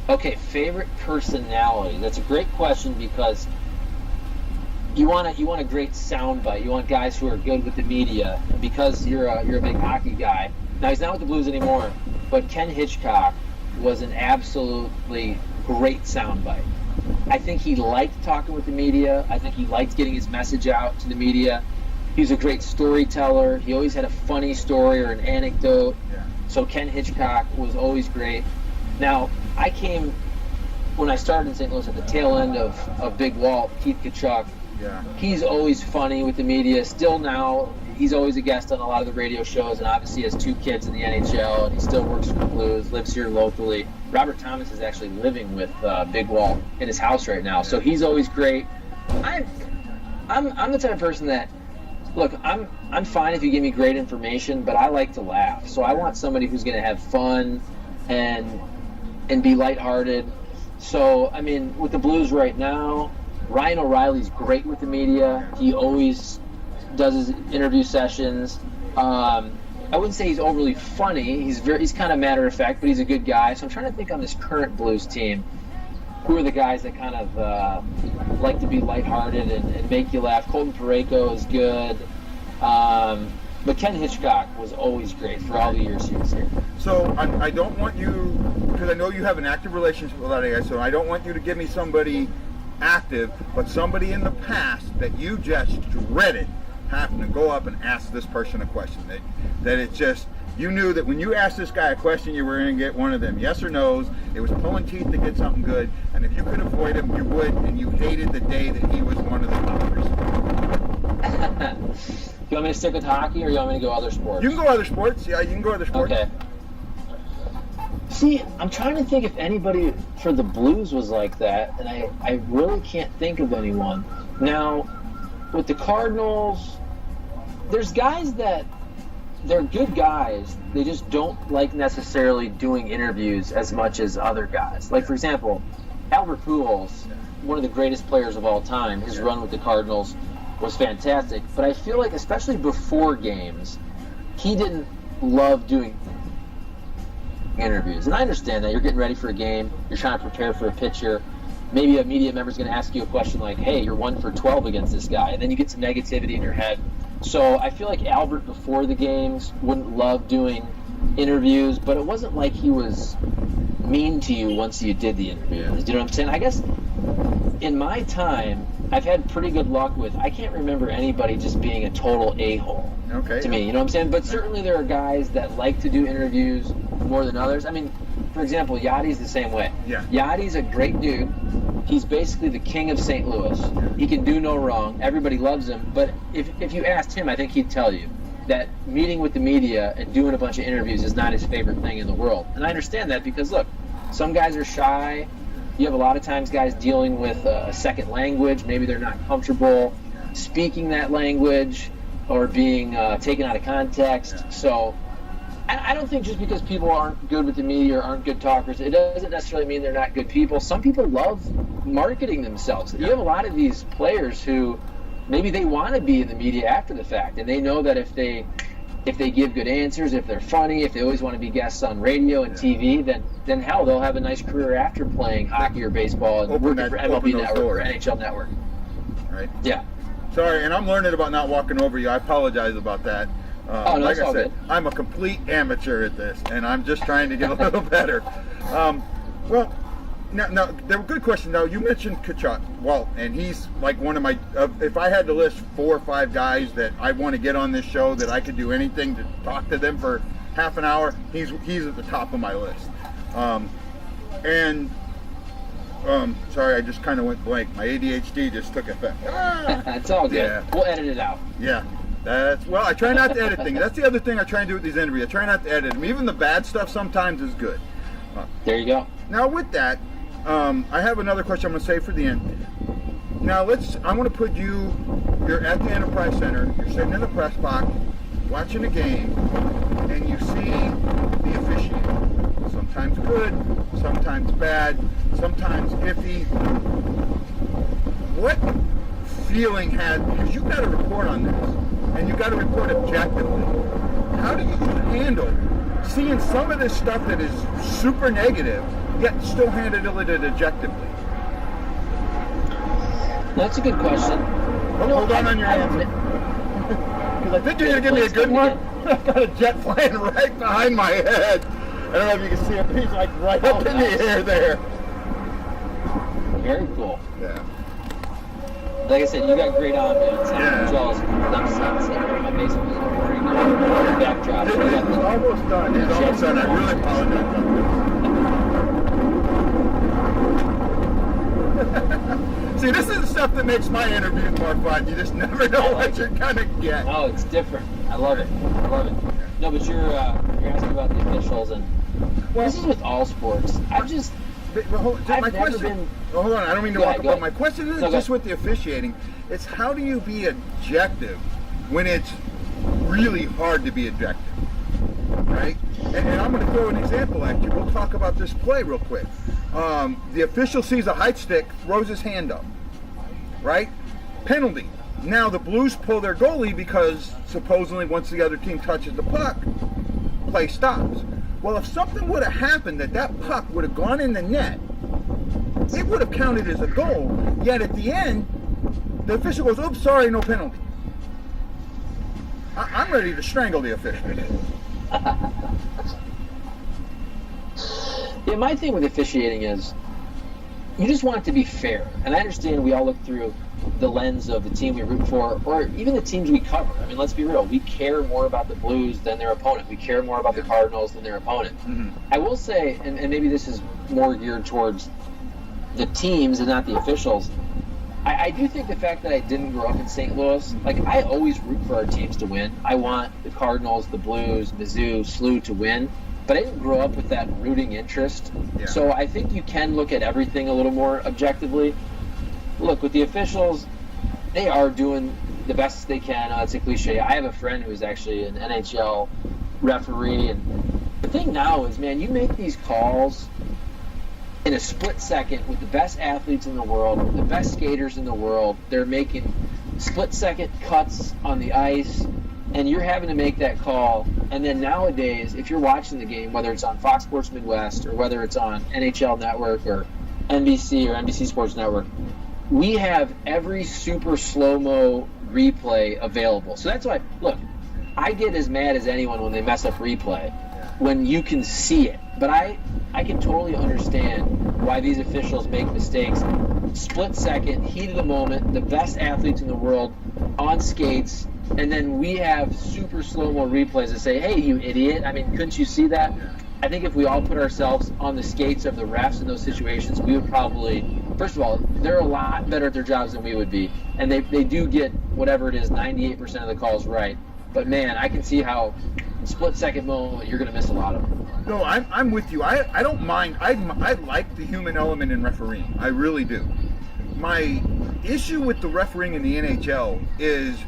Okay, favorite personality. That's a great question, because you want a great soundbite. You want guys who are good with the media, because you're a big hockey guy. Now he's not with the Blues anymore, but Ken Hitchcock was an absolutely great soundbite. I think he liked talking with the media. I think he liked getting his message out to the media. He was a great storyteller. He always had a funny story or an anecdote. Yeah. So Ken Hitchcock was always great. Now, I came, when I started in St. Louis, at the tail end of Big Walt, Keith Kachuk. Yeah. He's always funny with the media. Still now, he's always a guest on a lot of the radio shows, and obviously has 2 kids in the NHL, and he still works for the Blues, lives here locally. Robert Thomas is actually living with Big Walt in his house right now, so he's always great. I'm the type of person that, look, I'm fine if you give me great information, but I like to laugh. So I want somebody who's going to have fun and be lighthearted. So, I mean, with the Blues right now, Ryan O'Reilly's great with the media. He always does his interview sessions. I wouldn't say he's overly funny. He's kind of matter of fact, but he's a good guy. So I'm trying to think on this current Blues team, who are the guys that kind of like to be lighthearted and make you laugh. Colton Parayko is good. But Ken Hitchcock was always great for all the years he was here. So I don't want you, because I know you have an active relationship with a lot of guys, so I don't want you to give me somebody active, but somebody in the past that you just dreaded having to go up and ask this person a question. That it's just, you knew that when you asked this guy a question, you were going to get one of them yes or no's. It was pulling teeth to get something good, and if you could avoid him, you would, and you hated the day that he was one of the toppers. You want me to stick with hockey, or you want me to go other sports? You can go other sports. Yeah, you can go other sports. Okay. See, I'm trying to think if anybody for the Blues was like that, and I really can't think of anyone. Now, with the Cardinals, there's guys that they're good guys. They just don't like necessarily doing interviews as much as other guys. Like, for example, Albert Pujols, one of the greatest players of all time, his run with the Cardinals was fantastic. But I feel like, especially before games, he didn't love doing interviews. And I understand that. You're getting ready for a game. You're trying to prepare for a pitcher. Maybe a media member's going to ask you a question like, hey, you're 1 for 12 against this guy. And then you get some negativity in your head. So I feel like Albert, before the games, wouldn't love doing interviews. But it wasn't like he was mean to you once you did the interview. You know what I'm saying? I guess in my time, I've had pretty good luck with, I can't remember anybody just being a total a-hole to me. You know what I'm saying? But certainly there are guys that like to do interviews more than others. I mean, for example, Yachty's the same way. Yeah. Yachty's a great dude. He's basically the king of St. Louis. He can do no wrong. Everybody loves him. But if you asked him, I think he'd tell you that meeting with the media and doing a bunch of interviews is not his favorite thing in the world. And I understand that because, look, some guys are shy. You have a lot of times guys dealing with a second language. Maybe they're not comfortable speaking that language or being taken out of context. Yeah. So I don't think just because people aren't good with the media or aren't good talkers, it doesn't necessarily mean they're not good people. Some people love marketing themselves. You have a lot of these players who maybe they want to be in the media after the fact, and they know that if they give good answers, if they're funny, if they always want to be guests on radio and TV, then hell, they'll have a nice career after playing hockey or baseball and working for MLB Network or NHL Network. Right. Yeah. Sorry, and I'm learning about not walking over you. I apologize about that. No, like it's I all said, good. I'm a complete amateur at this, and I'm just trying to get a little better. Well, now, there were good questions. Now, you mentioned Kachuk. Well, and he's like one of my, if I had to list 4 or 5 guys that I want to get on this show, that I could do anything to talk to them for half an hour, he's at the top of my list. Sorry, I just kind of went blank. My ADHD just took effect. It's all good. Yeah. We'll edit it out. Yeah. Well, I try not to edit things. That's the other thing I try and do with these interviews. I try not to edit them. Even the bad stuff sometimes is good. There you go. Now with that, I have another question I'm going to save for the end. Now I want to put you're at the Enterprise Center, you're sitting in the press box, watching a game, and you see the officiating. Sometimes good, sometimes bad, sometimes iffy. What feeling because you've got to report on this, and you've got to report objectively. How do you handle seeing some of this stuff that is super negative, yet still handle it objectively? That's a good question. Hold on your answer. Because I think you're going to give me a good one. I've got a jet flying right behind my head. I don't know if you can see him. He's like right up in the air there. Very cool. Yeah. Like I said, you got great ambiance. Yeah. I'm jealous. I'm sunset. My basement is boring. Backdrop. It's almost done. It's almost done. I really apologize. See, this is the stuff that makes my interviews more fun. You just never know what you're gonna get. Oh, it's different. I love it. I love it. No, but you're asking about the officials, and this is with all sports. I've never been. Hold on, I don't mean to walk up. My question isn't just go. with the officiating. It's how do you be objective when it's really hard to be objective, right? And I'm going to throw an example at you. We'll talk about this play real quick. The official sees a height stick, throws his hand up, right? Penalty. Now the Blues pull their goalie because supposedly once the other team touches the puck, play stops. Well, if something would have happened that puck would have gone in the net, it would have counted as a goal. Yet at the end, the official goes, "Oops, sorry, no penalty." I'm ready to strangle the official. Yeah, my thing with officiating is you just want it to be fair. And I understand we all look through the lens of the team we root for, or even the teams we cover. I mean, let's be real. We care more about the Blues than their opponent. We care more about the Cardinals than their opponent. Mm-hmm. I will say, and maybe this is more geared towards the teams and not the officials, I do think the fact that I didn't grow up in St. Louis, like, I always root for our teams to win. I want the Cardinals, the Blues, Mizzou, SLU to win. But I didn't grow up with that rooting interest. Yeah. So I think you can look at everything a little more objectively. Look, with the officials, they are doing the best they can. It's a cliche. I have a friend who's actually an NHL referee. And the thing now is, man, you make these calls in a split second with the best athletes in the world, with the best skaters in the world. They're making split-second cuts on the ice, and you're having to make that call. And then nowadays, if you're watching the game, whether it's on Fox Sports Midwest or whether it's on NHL Network or NBC or NBC Sports Network, we have every super slow-mo replay available. So that's why, look, I get as mad as anyone when they mess up replay, when you can see it. But I can totally understand why these officials make mistakes. Split second, heat of the moment, the best athletes in the world on skates, and then we have super slow-mo replays that say, "Hey, you idiot! I mean, couldn't you see that?" I think if we all put ourselves on the skates of the refs in those situations, we would probably, first of all, they're a lot better at their jobs than we would be. And they do get whatever it is, 98% of the calls right. But man, I can see how in split-second moment you're going to miss a lot of them. No, I'm with you. I don't mind. I like the human element in refereeing. I really do. My issue with the refereeing in the NHL is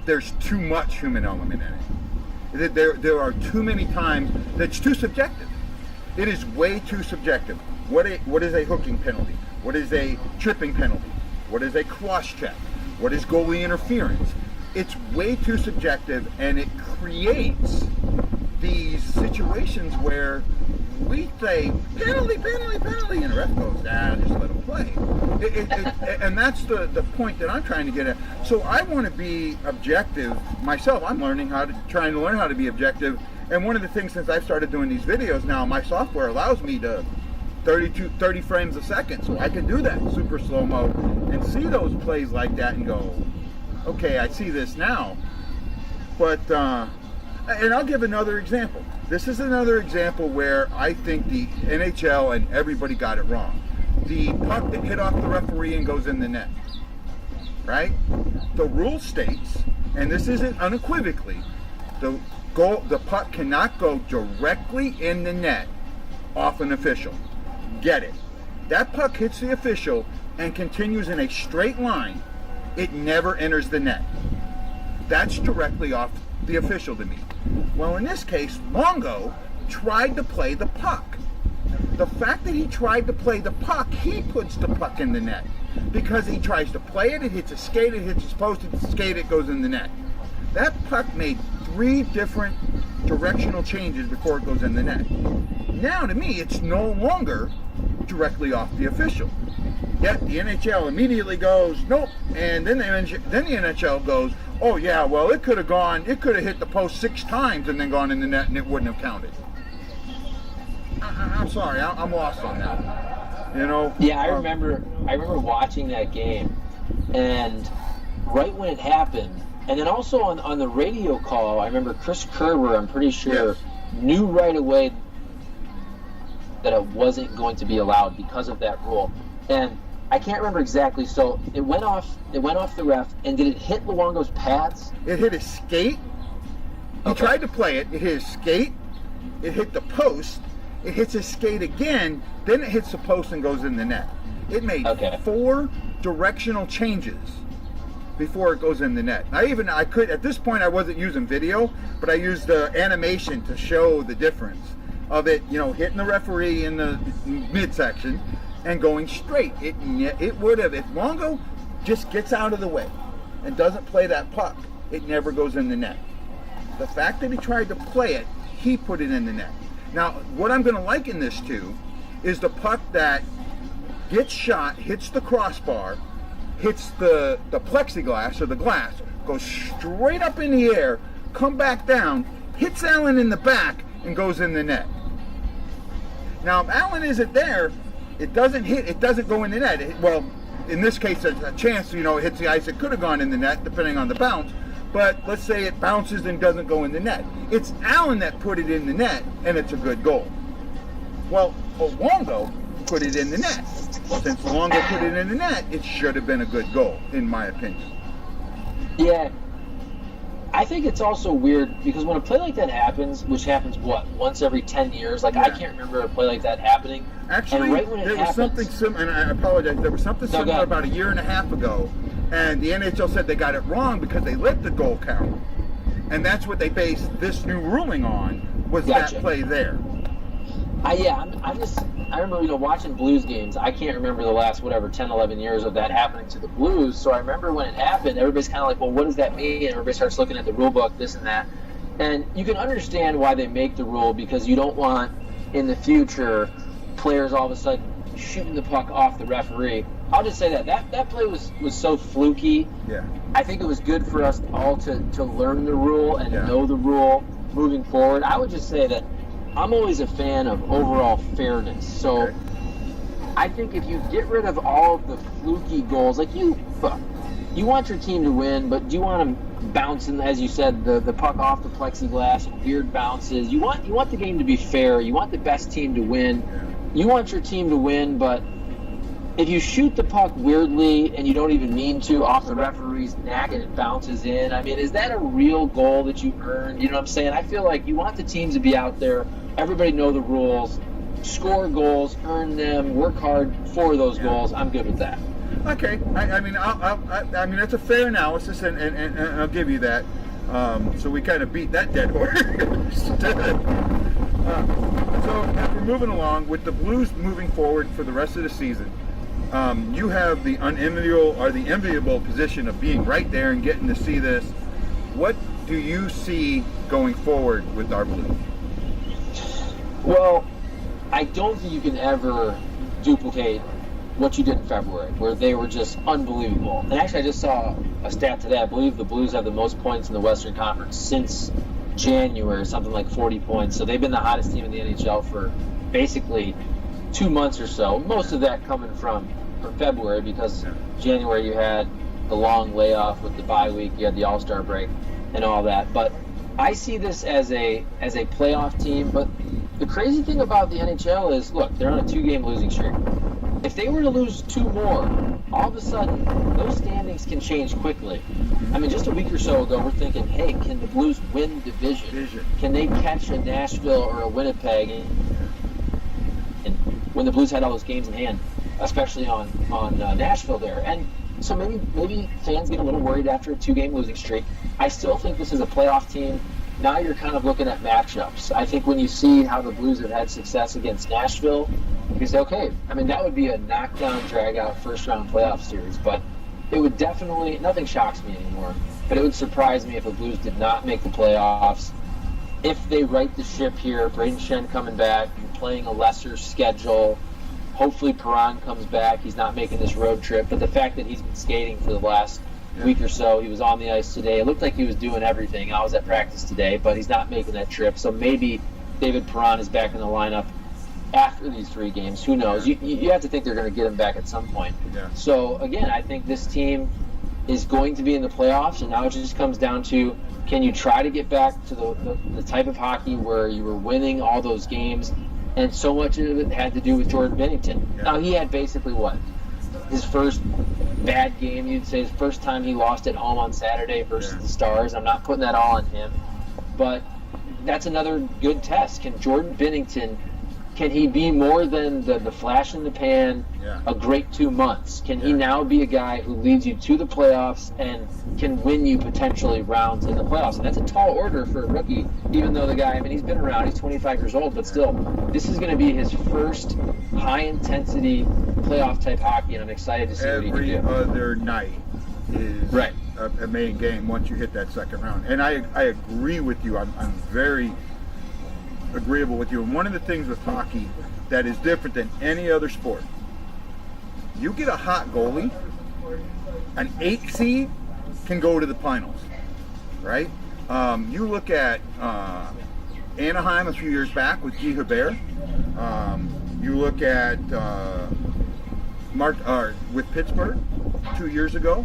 there's too much human element in it. There are too many times that's too subjective. It is way too subjective. What is a hooking penalty? What is a tripping penalty? What is a cross check? What is goalie interference? It's way too subjective, and it creates these situations where we say penalty, penalty, penalty, and the ref goes, just let him play. And that's the point that I'm trying to get at. So I want to be objective myself. I'm trying to learn how to be objective. And one of the things, since I've started doing these videos now, my software allows me to 30 frames a second, so I can do that super slow-mo and see those plays like that and go, okay, I see this now. But and I'll give another example. This is another example where I think the NHL and everybody got it wrong. The puck that hit off the referee and goes in the net, right? The rule states, and this isn't unequivocally, the puck cannot go directly in the net off an official. Get it? That puck hits the official and continues in a straight line. It never enters the net. That's directly off the official to me. Well, in this case, Longo tried to play the puck. The fact that he tried to play the puck, he puts the puck in the net. Because he tries to play it, it hits a skate, it hits his post, it hits a skate, it goes in the net. That puck made 3 different directional changes before it goes in the net. Now, to me, it's no longer directly off the official. Yet the NHL immediately goes, nope, and then the NHL goes, oh yeah, well it could have hit the post 6 times and then gone in the net and it wouldn't have counted. I'm sorry, I'm lost on that. You know? Yeah, I remember watching that game, and right when it happened, and then also on the radio call, I remember Chris Kerber, I'm pretty sure, knew right away that it wasn't going to be allowed because of that rule. And I can't remember exactly, so it went off the ref, and did it hit Luongo's pads? It hit his skate. He tried to play it. It hit his skate. It hit the post. It hits his skate again. Then it hits the post and goes in the net. It made 4 directional changes before it goes in the net. I could, at this point I wasn't using video, but I used the animation to show the difference of it, hitting the referee in the midsection and going straight. It would have, if Longo just gets out of the way and doesn't play that puck, it never goes in the net. The fact that he tried to play it, he put it in the net. Now, what I'm going to liken this to is the puck that gets shot, hits the crossbar, hits the plexiglass or the glass, goes straight up in the air, come back down, hits Allen in the back, and goes in the net. Now, if Allen isn't there, it doesn't go in the net. In this case, there's a chance, it hits the ice. It could have gone in the net, depending on the bounce. But let's say it bounces and doesn't go in the net. It's Allen that put it in the net, and it's a good goal. Well, Luongo put it in the net. Since Luongo put it in the net, it should have been a good goal, in my opinion. Yeah. I think it's also weird because when a play like that happens, which happens, once every 10 years? I can't remember a play like that happening. Actually, and right when there was something similar, and I apologize, there was something similar about a year and a half ago, and the NHL said they got it wrong because they lit the goal count. And that's what they based this new ruling on, was that play there. I remember, watching Blues games. I can't remember the last, 10, 11 years of that happening to the Blues. So I remember when it happened, everybody's kind of like, well, what does that mean? And everybody starts looking at the rule book, this and that. And you can understand why they make the rule, because you don't want, in the future, players all of a sudden shooting the puck off the referee. I'll just say that play was so fluky. Yeah. I think it was good for us all to learn the rule and know the rule moving forward. I would just say that I'm always a fan of overall fairness. So I think if you get rid of all of the fluky goals, you want your team to win, but do you want them bouncing, as you said, the puck off the plexiglass and weird bounces? You want the game to be fair. You want the best team to win. You want your team to win, but if you shoot the puck weirdly and you don't even mean to off the referee's neck and it bounces in, I mean, is that a real goal that you earned? You know what I'm saying? I feel like you want the teams to be out there, everybody know the rules, score goals, earn them, work hard for those goals. I'm good with that. Okay, I mean that's a fair analysis, and I'll give you that. So we kind of beat that dead horse. So as we're moving along with the Blues moving forward for the rest of the season, you have the enviable position of being right there and getting to see this. What do you see going forward with our Blues? Well, I don't think you can ever duplicate what you did in February, where they were just unbelievable. And actually, I just saw a stat today. I believe the Blues have the most points in the Western Conference since January, something like 40 points. So they've been the hottest team in the NHL for basically 2 months or so. Most of that coming from February, because January you had the long layoff with the bye week, you had the All-Star break and all that. But I see this as a playoff team. But the crazy thing about the NHL is, look, they're on a 2-game losing streak. If they were to lose 2 more, all of a sudden, those standings can change quickly. I mean, just a week or so ago, we're thinking, hey, can the Blues win division? Can they catch a Nashville or a Winnipeg? And when the Blues had all those games in hand, especially on Nashville there. And so maybe fans get a little worried after a 2-game losing streak. I still think this is a playoff team. Now you're kind of looking at matchups. I think when you see how the Blues have had success against Nashville, you say, okay, I mean, that would be a knockdown, drag-out, first-round playoff series. But it would definitely, nothing shocks me anymore, but it would surprise me if the Blues did not make the playoffs. If they right the ship here, Braden Shen coming back, playing a lesser schedule, hopefully Perron comes back, he's not making this road trip. But the fact that he's been skating for the last week or so, he was on the ice today. It looked like he was doing everything. I was at practice today, but he's not making that trip. So maybe David Perron is back in the lineup after these 3 games. Who knows? You have to think they're going to get him back at some point. Yeah. So, again, I think this team is going to be in the playoffs, and now it just comes down to, can you try to get back to the type of hockey where you were winning all those games? And so much of it had to do with Jordan Binnington. Yeah. Now, he had basically his first bad game, you'd say, his first time he lost at home on Saturday versus the Stars. I'm not putting that all on him, but that's another good test. Can Jordan Binnington, can he be more than the flash in the pan, a great 2 months? Can he now be a guy who leads you to the playoffs and can win you potentially rounds in the playoffs? And that's a tall order for a rookie, even though the guy, I mean, he's been around, he's 25 years old, but still, this is going to be his first high-intensity playoff-type hockey, and I'm excited to see what he can do. Every other night is a main game once you hit that second round. And I agree with you. I'm very agreeable with you. And one of the things with hockey that is different than any other sport, you get a hot goalie, an 8 seed can go to the finals, right? You look at Anaheim a few years back with Guy Hebert. You look at with Pittsburgh 2 years ago,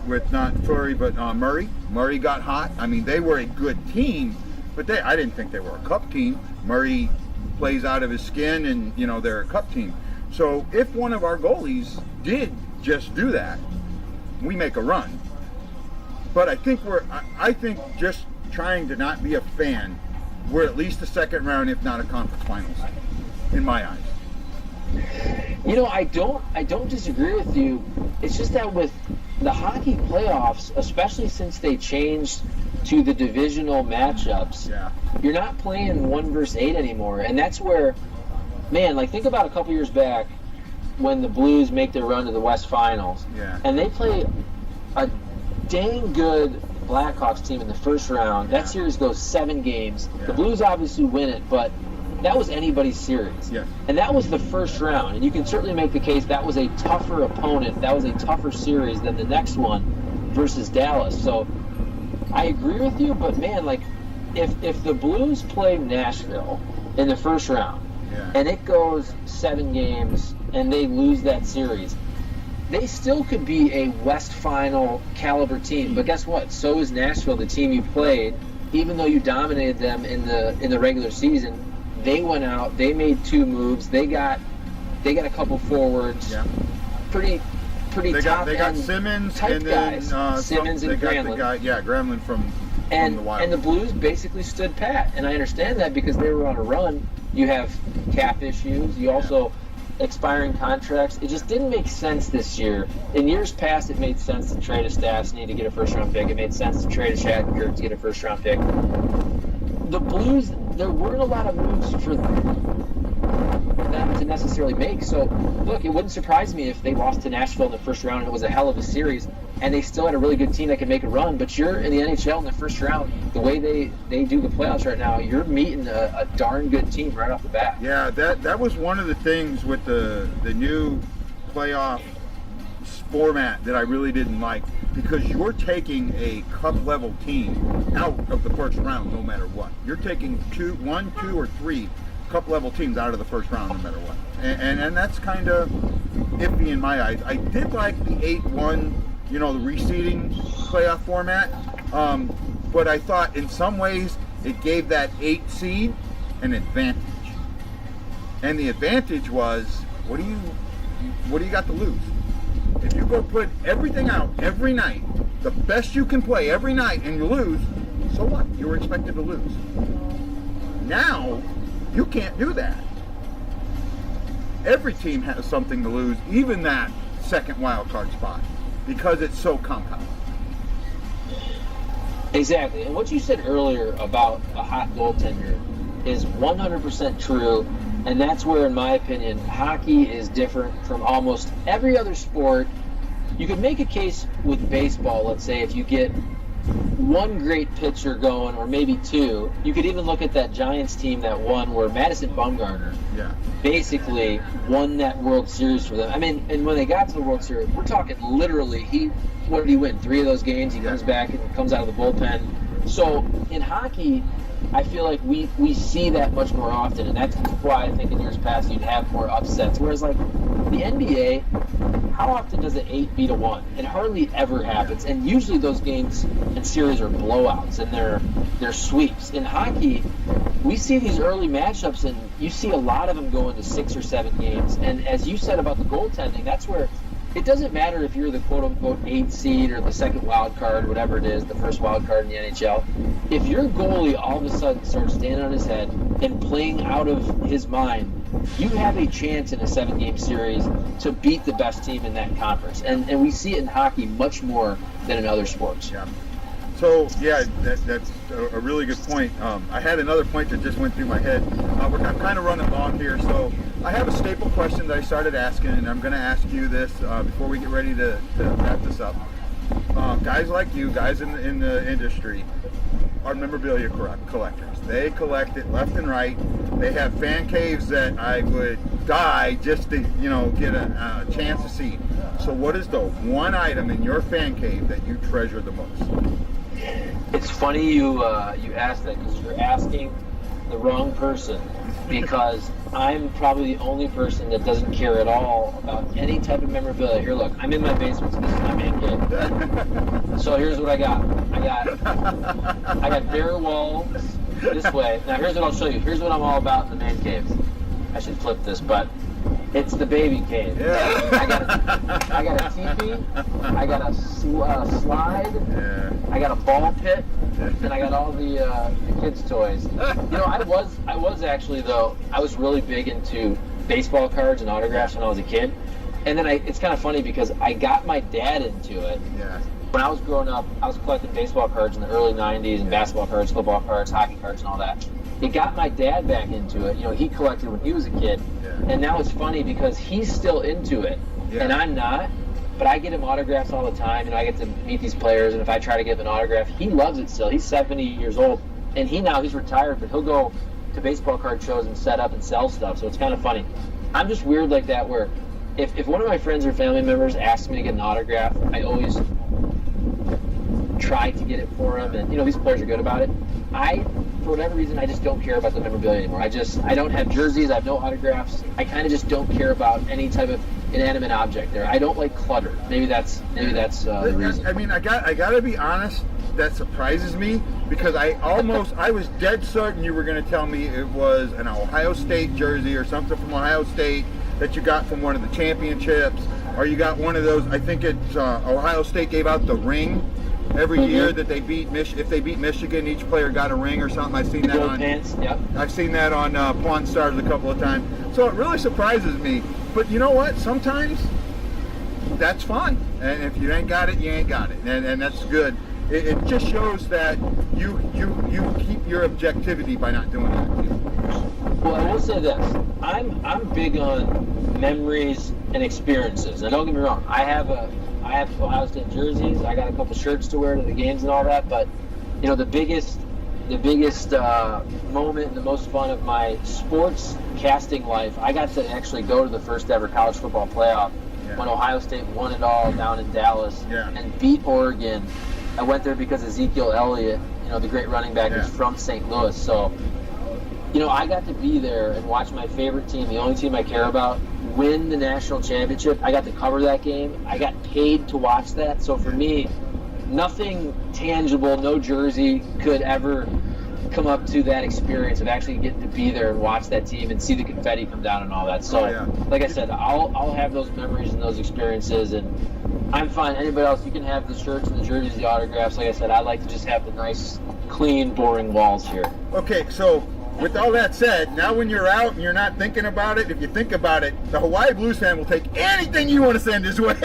with not Fleury but Murray. Murray got hot. I mean, they were a good team, but I didn't think they were a cup team. Murray plays out of his skin, and they're a cup team. So if one of our goalies did just do that, we make a run. But I think just trying to not be a fan, we're at least a second round, if not a conference finals, in my eyes. I don't disagree with you. It's just that with the hockey playoffs, especially since they changed to the divisional matchups, you're not playing 1 versus 8 anymore. And that's where, man, like, think about a couple years back when the Blues make their run to the West Finals. And they play a dang good Blackhawks team in the first round. That series goes 7 games. The Blues obviously win it, but that was anybody's series. And that was the first round. And you can certainly make the case that was a tougher opponent. That was a tougher series than the next one versus Dallas. So I agree with you, but man, like, if the Blues play Nashville in the first round and it goes 7 games and they lose that series, they still could be a West Final caliber team. But guess what? So is Nashville, the team you played. Even though you dominated them in the regular season, they went out. They made 2 moves. They got a couple forwards. Yeah. Pretty They top got Simmons type and then guys. Simmons and Granlund. Granlund from the Wild. And the Blues basically stood pat, and I understand that because they were on a run. You have cap issues. You also expiring contracts. It just didn't make sense this year. In years past, it made sense to trade a Stastny to get a first-round pick. It made sense to trade a Shattenkirk to get a first-round pick. The Blues, there weren't a lot of moves for them to necessarily make. So, look, it wouldn't surprise me if they lost to Nashville in the first round and it was a hell of a series, and they still had a really good team that could make a run. But you're in the NHL in the first round, the way they do the playoffs right now, you're meeting a darn good team right off the bat. Yeah, that was one of the things with the new playoff format that I really didn't like, because you're taking a cup-level team out of the first round no matter what. You're taking 1, 2, or 3 cup-level teams out of the first round no matter what. And that's kind of iffy in my eyes. I did like the 8-1, the reseeding playoff format, but I thought in some ways it gave that 8 seed an advantage. And the advantage was, what do you got to lose? If you go put everything out every night, the best you can play every night, and you lose, so what? You were expected to lose. Now, you can't do that. Every team has something to lose, even that second wild card spot, because it's so compact. Exactly. And what you said earlier about a hot goaltender is 100% true. And that's where, in my opinion, hockey is different from almost every other sport. You could make a case with baseball, let's say, if you get one great pitcher going, or maybe 2. You could even look at that Giants team that won, where Madison Bumgarner basically won that World Series for them. I mean, and when they got to the World Series, we're talking literally, what did he win? 3 of those games, he comes back and comes out of the bullpen. So in hockey, I feel like we see that much more often, and that's why I think in years past you'd have more upsets. Whereas, like, the NBA, how often does an 8 beat a 1? It hardly ever happens, and usually those games and series are blowouts, and they're sweeps. In hockey, we see these early matchups, and you see a lot of them go into 6 or 7 games. And as you said about the goaltending, that's where it doesn't matter if you're the quote-unquote 8 seed or the second wild card, whatever it is, the first wild card in the NHL. If your goalie all of a sudden starts standing on his head and playing out of his mind, you have a chance in a 7-game series to beat the best team in that conference. And we see it in hockey much more than in other sports. Yeah. So, yeah, that's a really good point. I had another point that just went through my head. I'm kind of running long here, so I have a staple question that I started asking, and I'm going to ask you this before we get ready to wrap this up. Guys like you, guys in the industry, are memorabilia collectors. They collect it left and right. They have fan caves that I would die just to, get a chance to see. So what is the one item in your fan cave that you treasure the most? It's funny you asked that, because you're asking the wrong person, because I'm probably the only person that doesn't care at all about any type of memorabilia. Here, look, I'm in my basement, so this is my man cave. So here's what I got. I got bare walls this way. Now here's what I'll show you. Here's what I'm all about in the man cave. I should flip this, but it's the baby cave. Yeah. I got a teepee. I got a slide. Yeah. I got a ball pit, and I got all the kids' toys. I was actually, though, I was really big into baseball cards and autographs when I was a kid. And then it's kind of funny because I got my dad into it. Yeah. When I was growing up, I was collecting baseball cards in the early 90s, and basketball cards, football cards, hockey cards, and all that. It got my dad back into it. He collected when he was a kid. Yeah. And now it's funny because he's still into it, and I'm not. But I get him autographs all the time, I get to meet these players, and if I try to give him an autograph, he loves it still. He's 70 years old, and he's retired, but he'll go to baseball card shows and set up and sell stuff, so it's kind of funny. I'm just weird like that, where if one of my friends or family members asks me to get an autograph, I always try to get it for him, and these players are good about it. For whatever reason, I just don't care about the memorabilia anymore. I don't have jerseys, I have no autographs. I kind of just don't care about any type of inanimate object there. I don't like clutter. Maybe that's the reason. I mean, I gotta be honest. That surprises me because I was dead certain you were going to tell me it was an Ohio State jersey or something from Ohio State that you got from one of the championships, or you got one of those. I think it's Ohio State gave out the ring every year that they beat if they beat Michigan, each player got a ring or something. I've seen that gold on pants. Yep. I've seen that on Pawn Stars a couple of times. So it really surprises me. But you know what? Sometimes that's fun, and if you ain't got it, you ain't got it, and that's good. It just shows that you keep your objectivity by not doing that. Well, I will say this: I'm big on memories and experiences. And don't get me wrong, I have Ohio State jerseys. I got a couple shirts to wear to the games and all that. But the biggest moment and the most fun of my sports casting life, I got to actually go to the first ever college football playoff when Ohio State won it all down in Dallas and beat Oregon. I went there because Ezekiel Elliott, the great running back, is from St. Louis. So, I got to be there and watch my favorite team, the only team I care about, win the national championship. I got to cover that game. I got paid to watch that. So for me, nothing tangible, no jersey could ever come up to that experience of actually getting to be there and watch that team and see the confetti come down and all that. So, like I said, I'll have those memories and those experiences, and I'm fine. Anybody else, you can have the shirts and the jerseys, the autographs. Like I said, I like to just have the nice, clean, boring walls here. Okay, so with all that said, now when you're out and you're not thinking about it, if you think about it, the Hawaii Blues fan will take anything you want to send his way.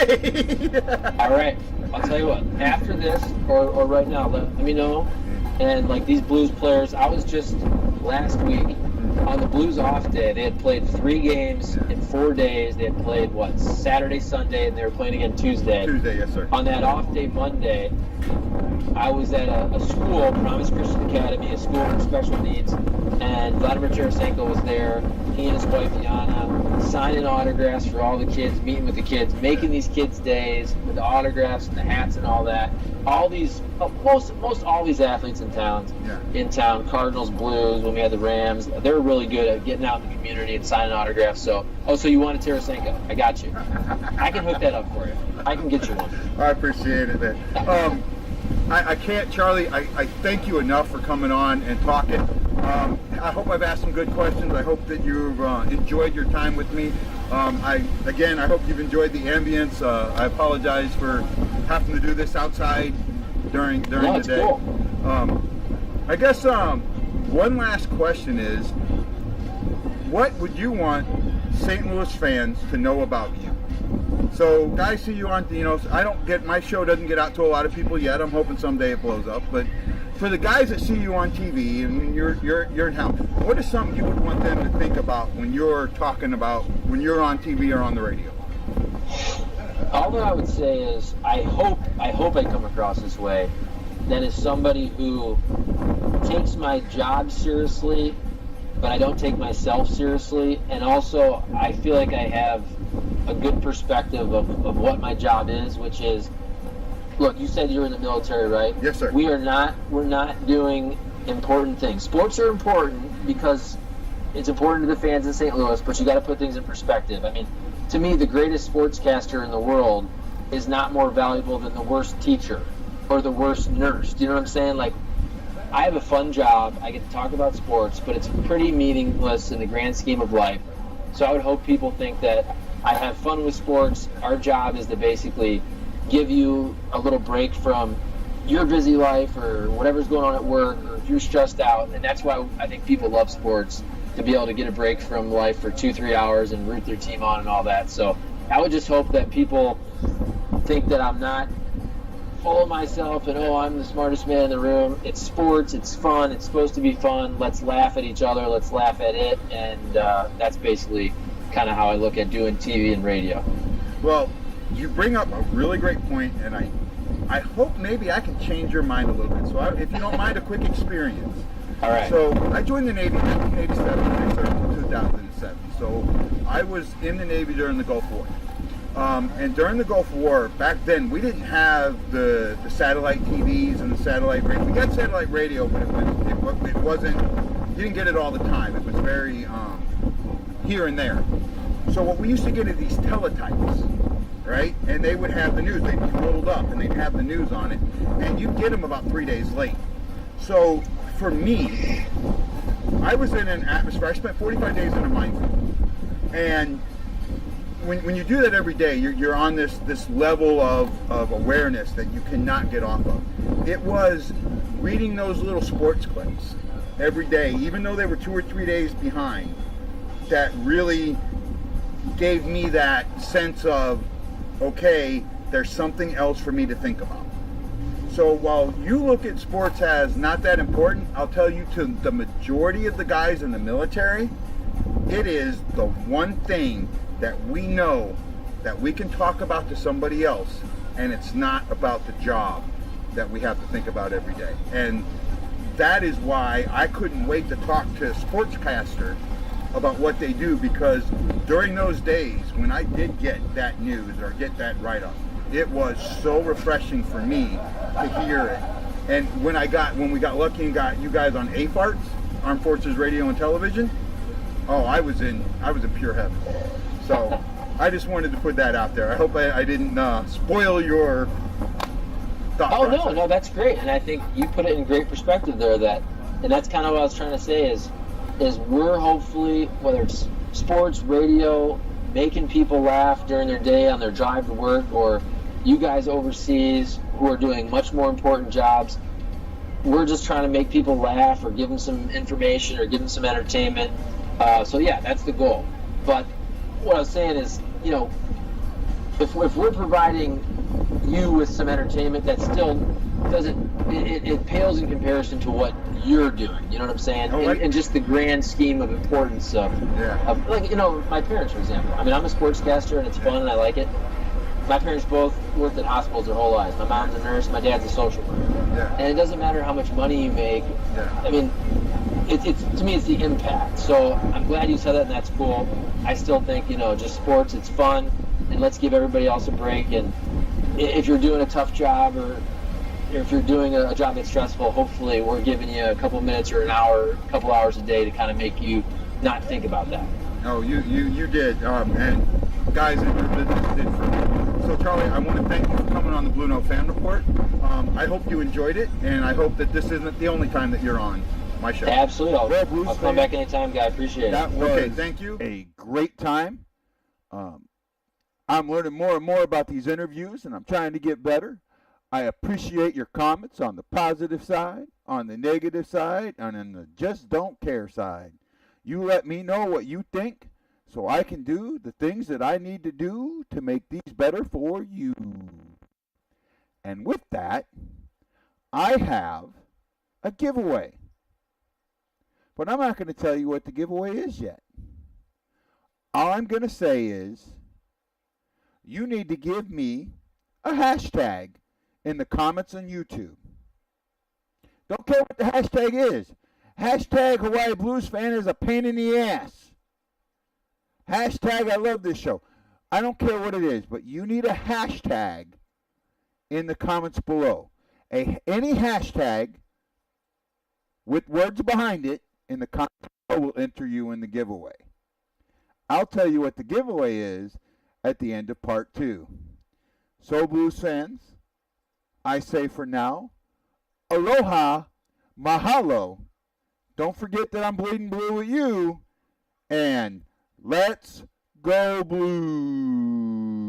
All right. I'll tell you what, after this or right now, let me know. And like these Blues players, I was just last week on the Blues off day. They had played 3 games in 4 days. They had played Saturday, Sunday, and they were playing again Tuesday. Tuesday, yes sir. On that off day Monday, I was at a school, Promise Christian Academy, a school with special needs, and Vladimir Tarasenko was there. He and his wife Yana signing autographs for all the kids, meeting with the kids, making these kids' days with the autographs and the hats and all that. All these, most all these athletes in town, Cardinals, Blues, when we had the Rams, they're really good at getting out in the community and signing autographs. So you wanted Tarasenko? I got you. I can hook that up for you. I can get you one. I appreciate it, man. I can't, Charlie. I thank you enough for coming on and talking. I hope I've asked some good questions. I hope that you've enjoyed your time with me. I hope you've enjoyed the ambience. I apologize for having to do this outside during the day. Cool. I guess one last question is, what would you want St. Louis fans to know about you? So guys see you on, my show doesn't get out to a lot of people yet. I'm hoping someday it blows up. But for the guys that see you on TV and you're in house, what is something you would want them to think about when you're when you're on TV or on the radio? All that I would say is I hope I come across this way. That is somebody who takes my job seriously, but I don't take myself seriously, and also I feel like I have a good perspective of what my job is, which is, look, you said you were in the military, right? Yes, sir. We're not doing important things. Sports are important because it's important to the fans in St. Louis, but you got to put things in perspective. I mean, to me, the greatest sportscaster in the world is not more valuable than the worst teacher or the worst nurse. Do you know what I'm saying? Like, I have a fun job. I get to talk about sports, but it's pretty meaningless in the grand scheme of life. So I would hope people think that I have fun with sports. Our job is to basically give you a little break from your busy life or whatever's going on at work, or if you're stressed out. And that's why I think people love sports, to be able to get a break from life for 2-3 hours and root their team on and all that. So I would just hope that people think that I'm not full of myself and, I'm the smartest man in the room. It's sports, it's fun, it's supposed to be fun. Let's laugh at each other, let's laugh at it. And that's basically kind of how I look at doing TV and radio. Well, you bring up a really great point, and I hope maybe I can change your mind a little bit. So if you don't mind, a quick experience. All right. So I joined the Navy in 1987 and I served in 2007. So I was in the Navy during the Gulf War. And during the Gulf War, back then, we didn't have the satellite TVs and the satellite radio. We got satellite radio, but it wasn't, you didn't get it all the time. It was very here and there. So what we used to get are these teletypes, right? And they would have the news. They'd be rolled up and they'd have the news on it. And you'd get them about 3 days late. So for me, I was in an atmosphere. I spent 45 days in a minefield. And when you do that every day, you're on this level of awareness that you cannot get off of. It was reading those little sports clips every day, even though they were 2 or 3 days behind, that really gave me that sense of, okay, there's something else for me to think about. So while you look at sports as not that important, I'll tell you, to the majority of the guys in the military, it is the one thing that we know that we can talk about to somebody else, and it's not about the job that we have to think about every day. And that is why I couldn't wait to talk to a sportscaster about what they do, because during those days when I did get that news or get that write-up, it was so refreshing for me to hear it. And when we got lucky and got you guys on AFARTS, Armed Forces Radio and Television, oh, I was in pure heaven. So I just wanted to put that out there. I hope I didn't spoil your thought process. No, that's great. And I think you put it in great perspective there, and that's kind of what I was trying to say is we're hopefully, whether it's sports, radio, making people laugh during their day on their drive to work, or you guys overseas who are doing much more important jobs, we're just trying to make people laugh or give them some information or give them some entertainment. So yeah, that's the goal. But what I was saying is, if we're providing you with some entertainment, that still doesn't, it pales in comparison to what you're doing. You know what I'm saying? And just the grand scheme of importance of like, my parents, for example. I mean, I'm a sportscaster and it's fun and I like it. My parents both worked at hospitals their whole lives. My mom's a nurse, my dad's a social worker. Yeah. And it doesn't matter how much money you make. Yeah. I mean, it's to me, it's the impact. So I'm glad you said that, and that's cool. I still think, just sports, it's fun, and let's give everybody else a break. And if you're doing a tough job, or if you're doing a job that's stressful, hopefully we're giving you a couple minutes or an hour, a couple hours a day to kind of make you not think about that. Oh, you did, and guys, your business did for me. So Charlie, I want to thank you for coming on the Bluenote Fan Report. I hope you enjoyed it, and I hope that this isn't the only time that you're on my show. Absolutely. I'll come back anytime, guy. Appreciate it. That was okay, thank you. A great time. I'm learning more and more about these interviews, and I'm trying to get better. I appreciate your comments on the positive side, on the negative side, and on the just don't care side. You let me know what you think, so I can do the things that I need to do to make these better for you. And with that, I have a giveaway. But I'm not going to tell you what the giveaway is yet. All I'm going to say is, you need to give me a hashtag in the comments on YouTube. Don't care what the hashtag is. Hashtag Hawaii Blues Fan is a pain in the ass. Hashtag I love this show. I don't care what it is, but you need a hashtag in the comments below. Any hashtag with words behind it in the comments below will enter you in the giveaway. I'll tell you what the giveaway is at the end of part 2. So, Blues fans, I say for now, aloha, mahalo. Don't forget that I'm bleeding blue with you, and let's go Blues.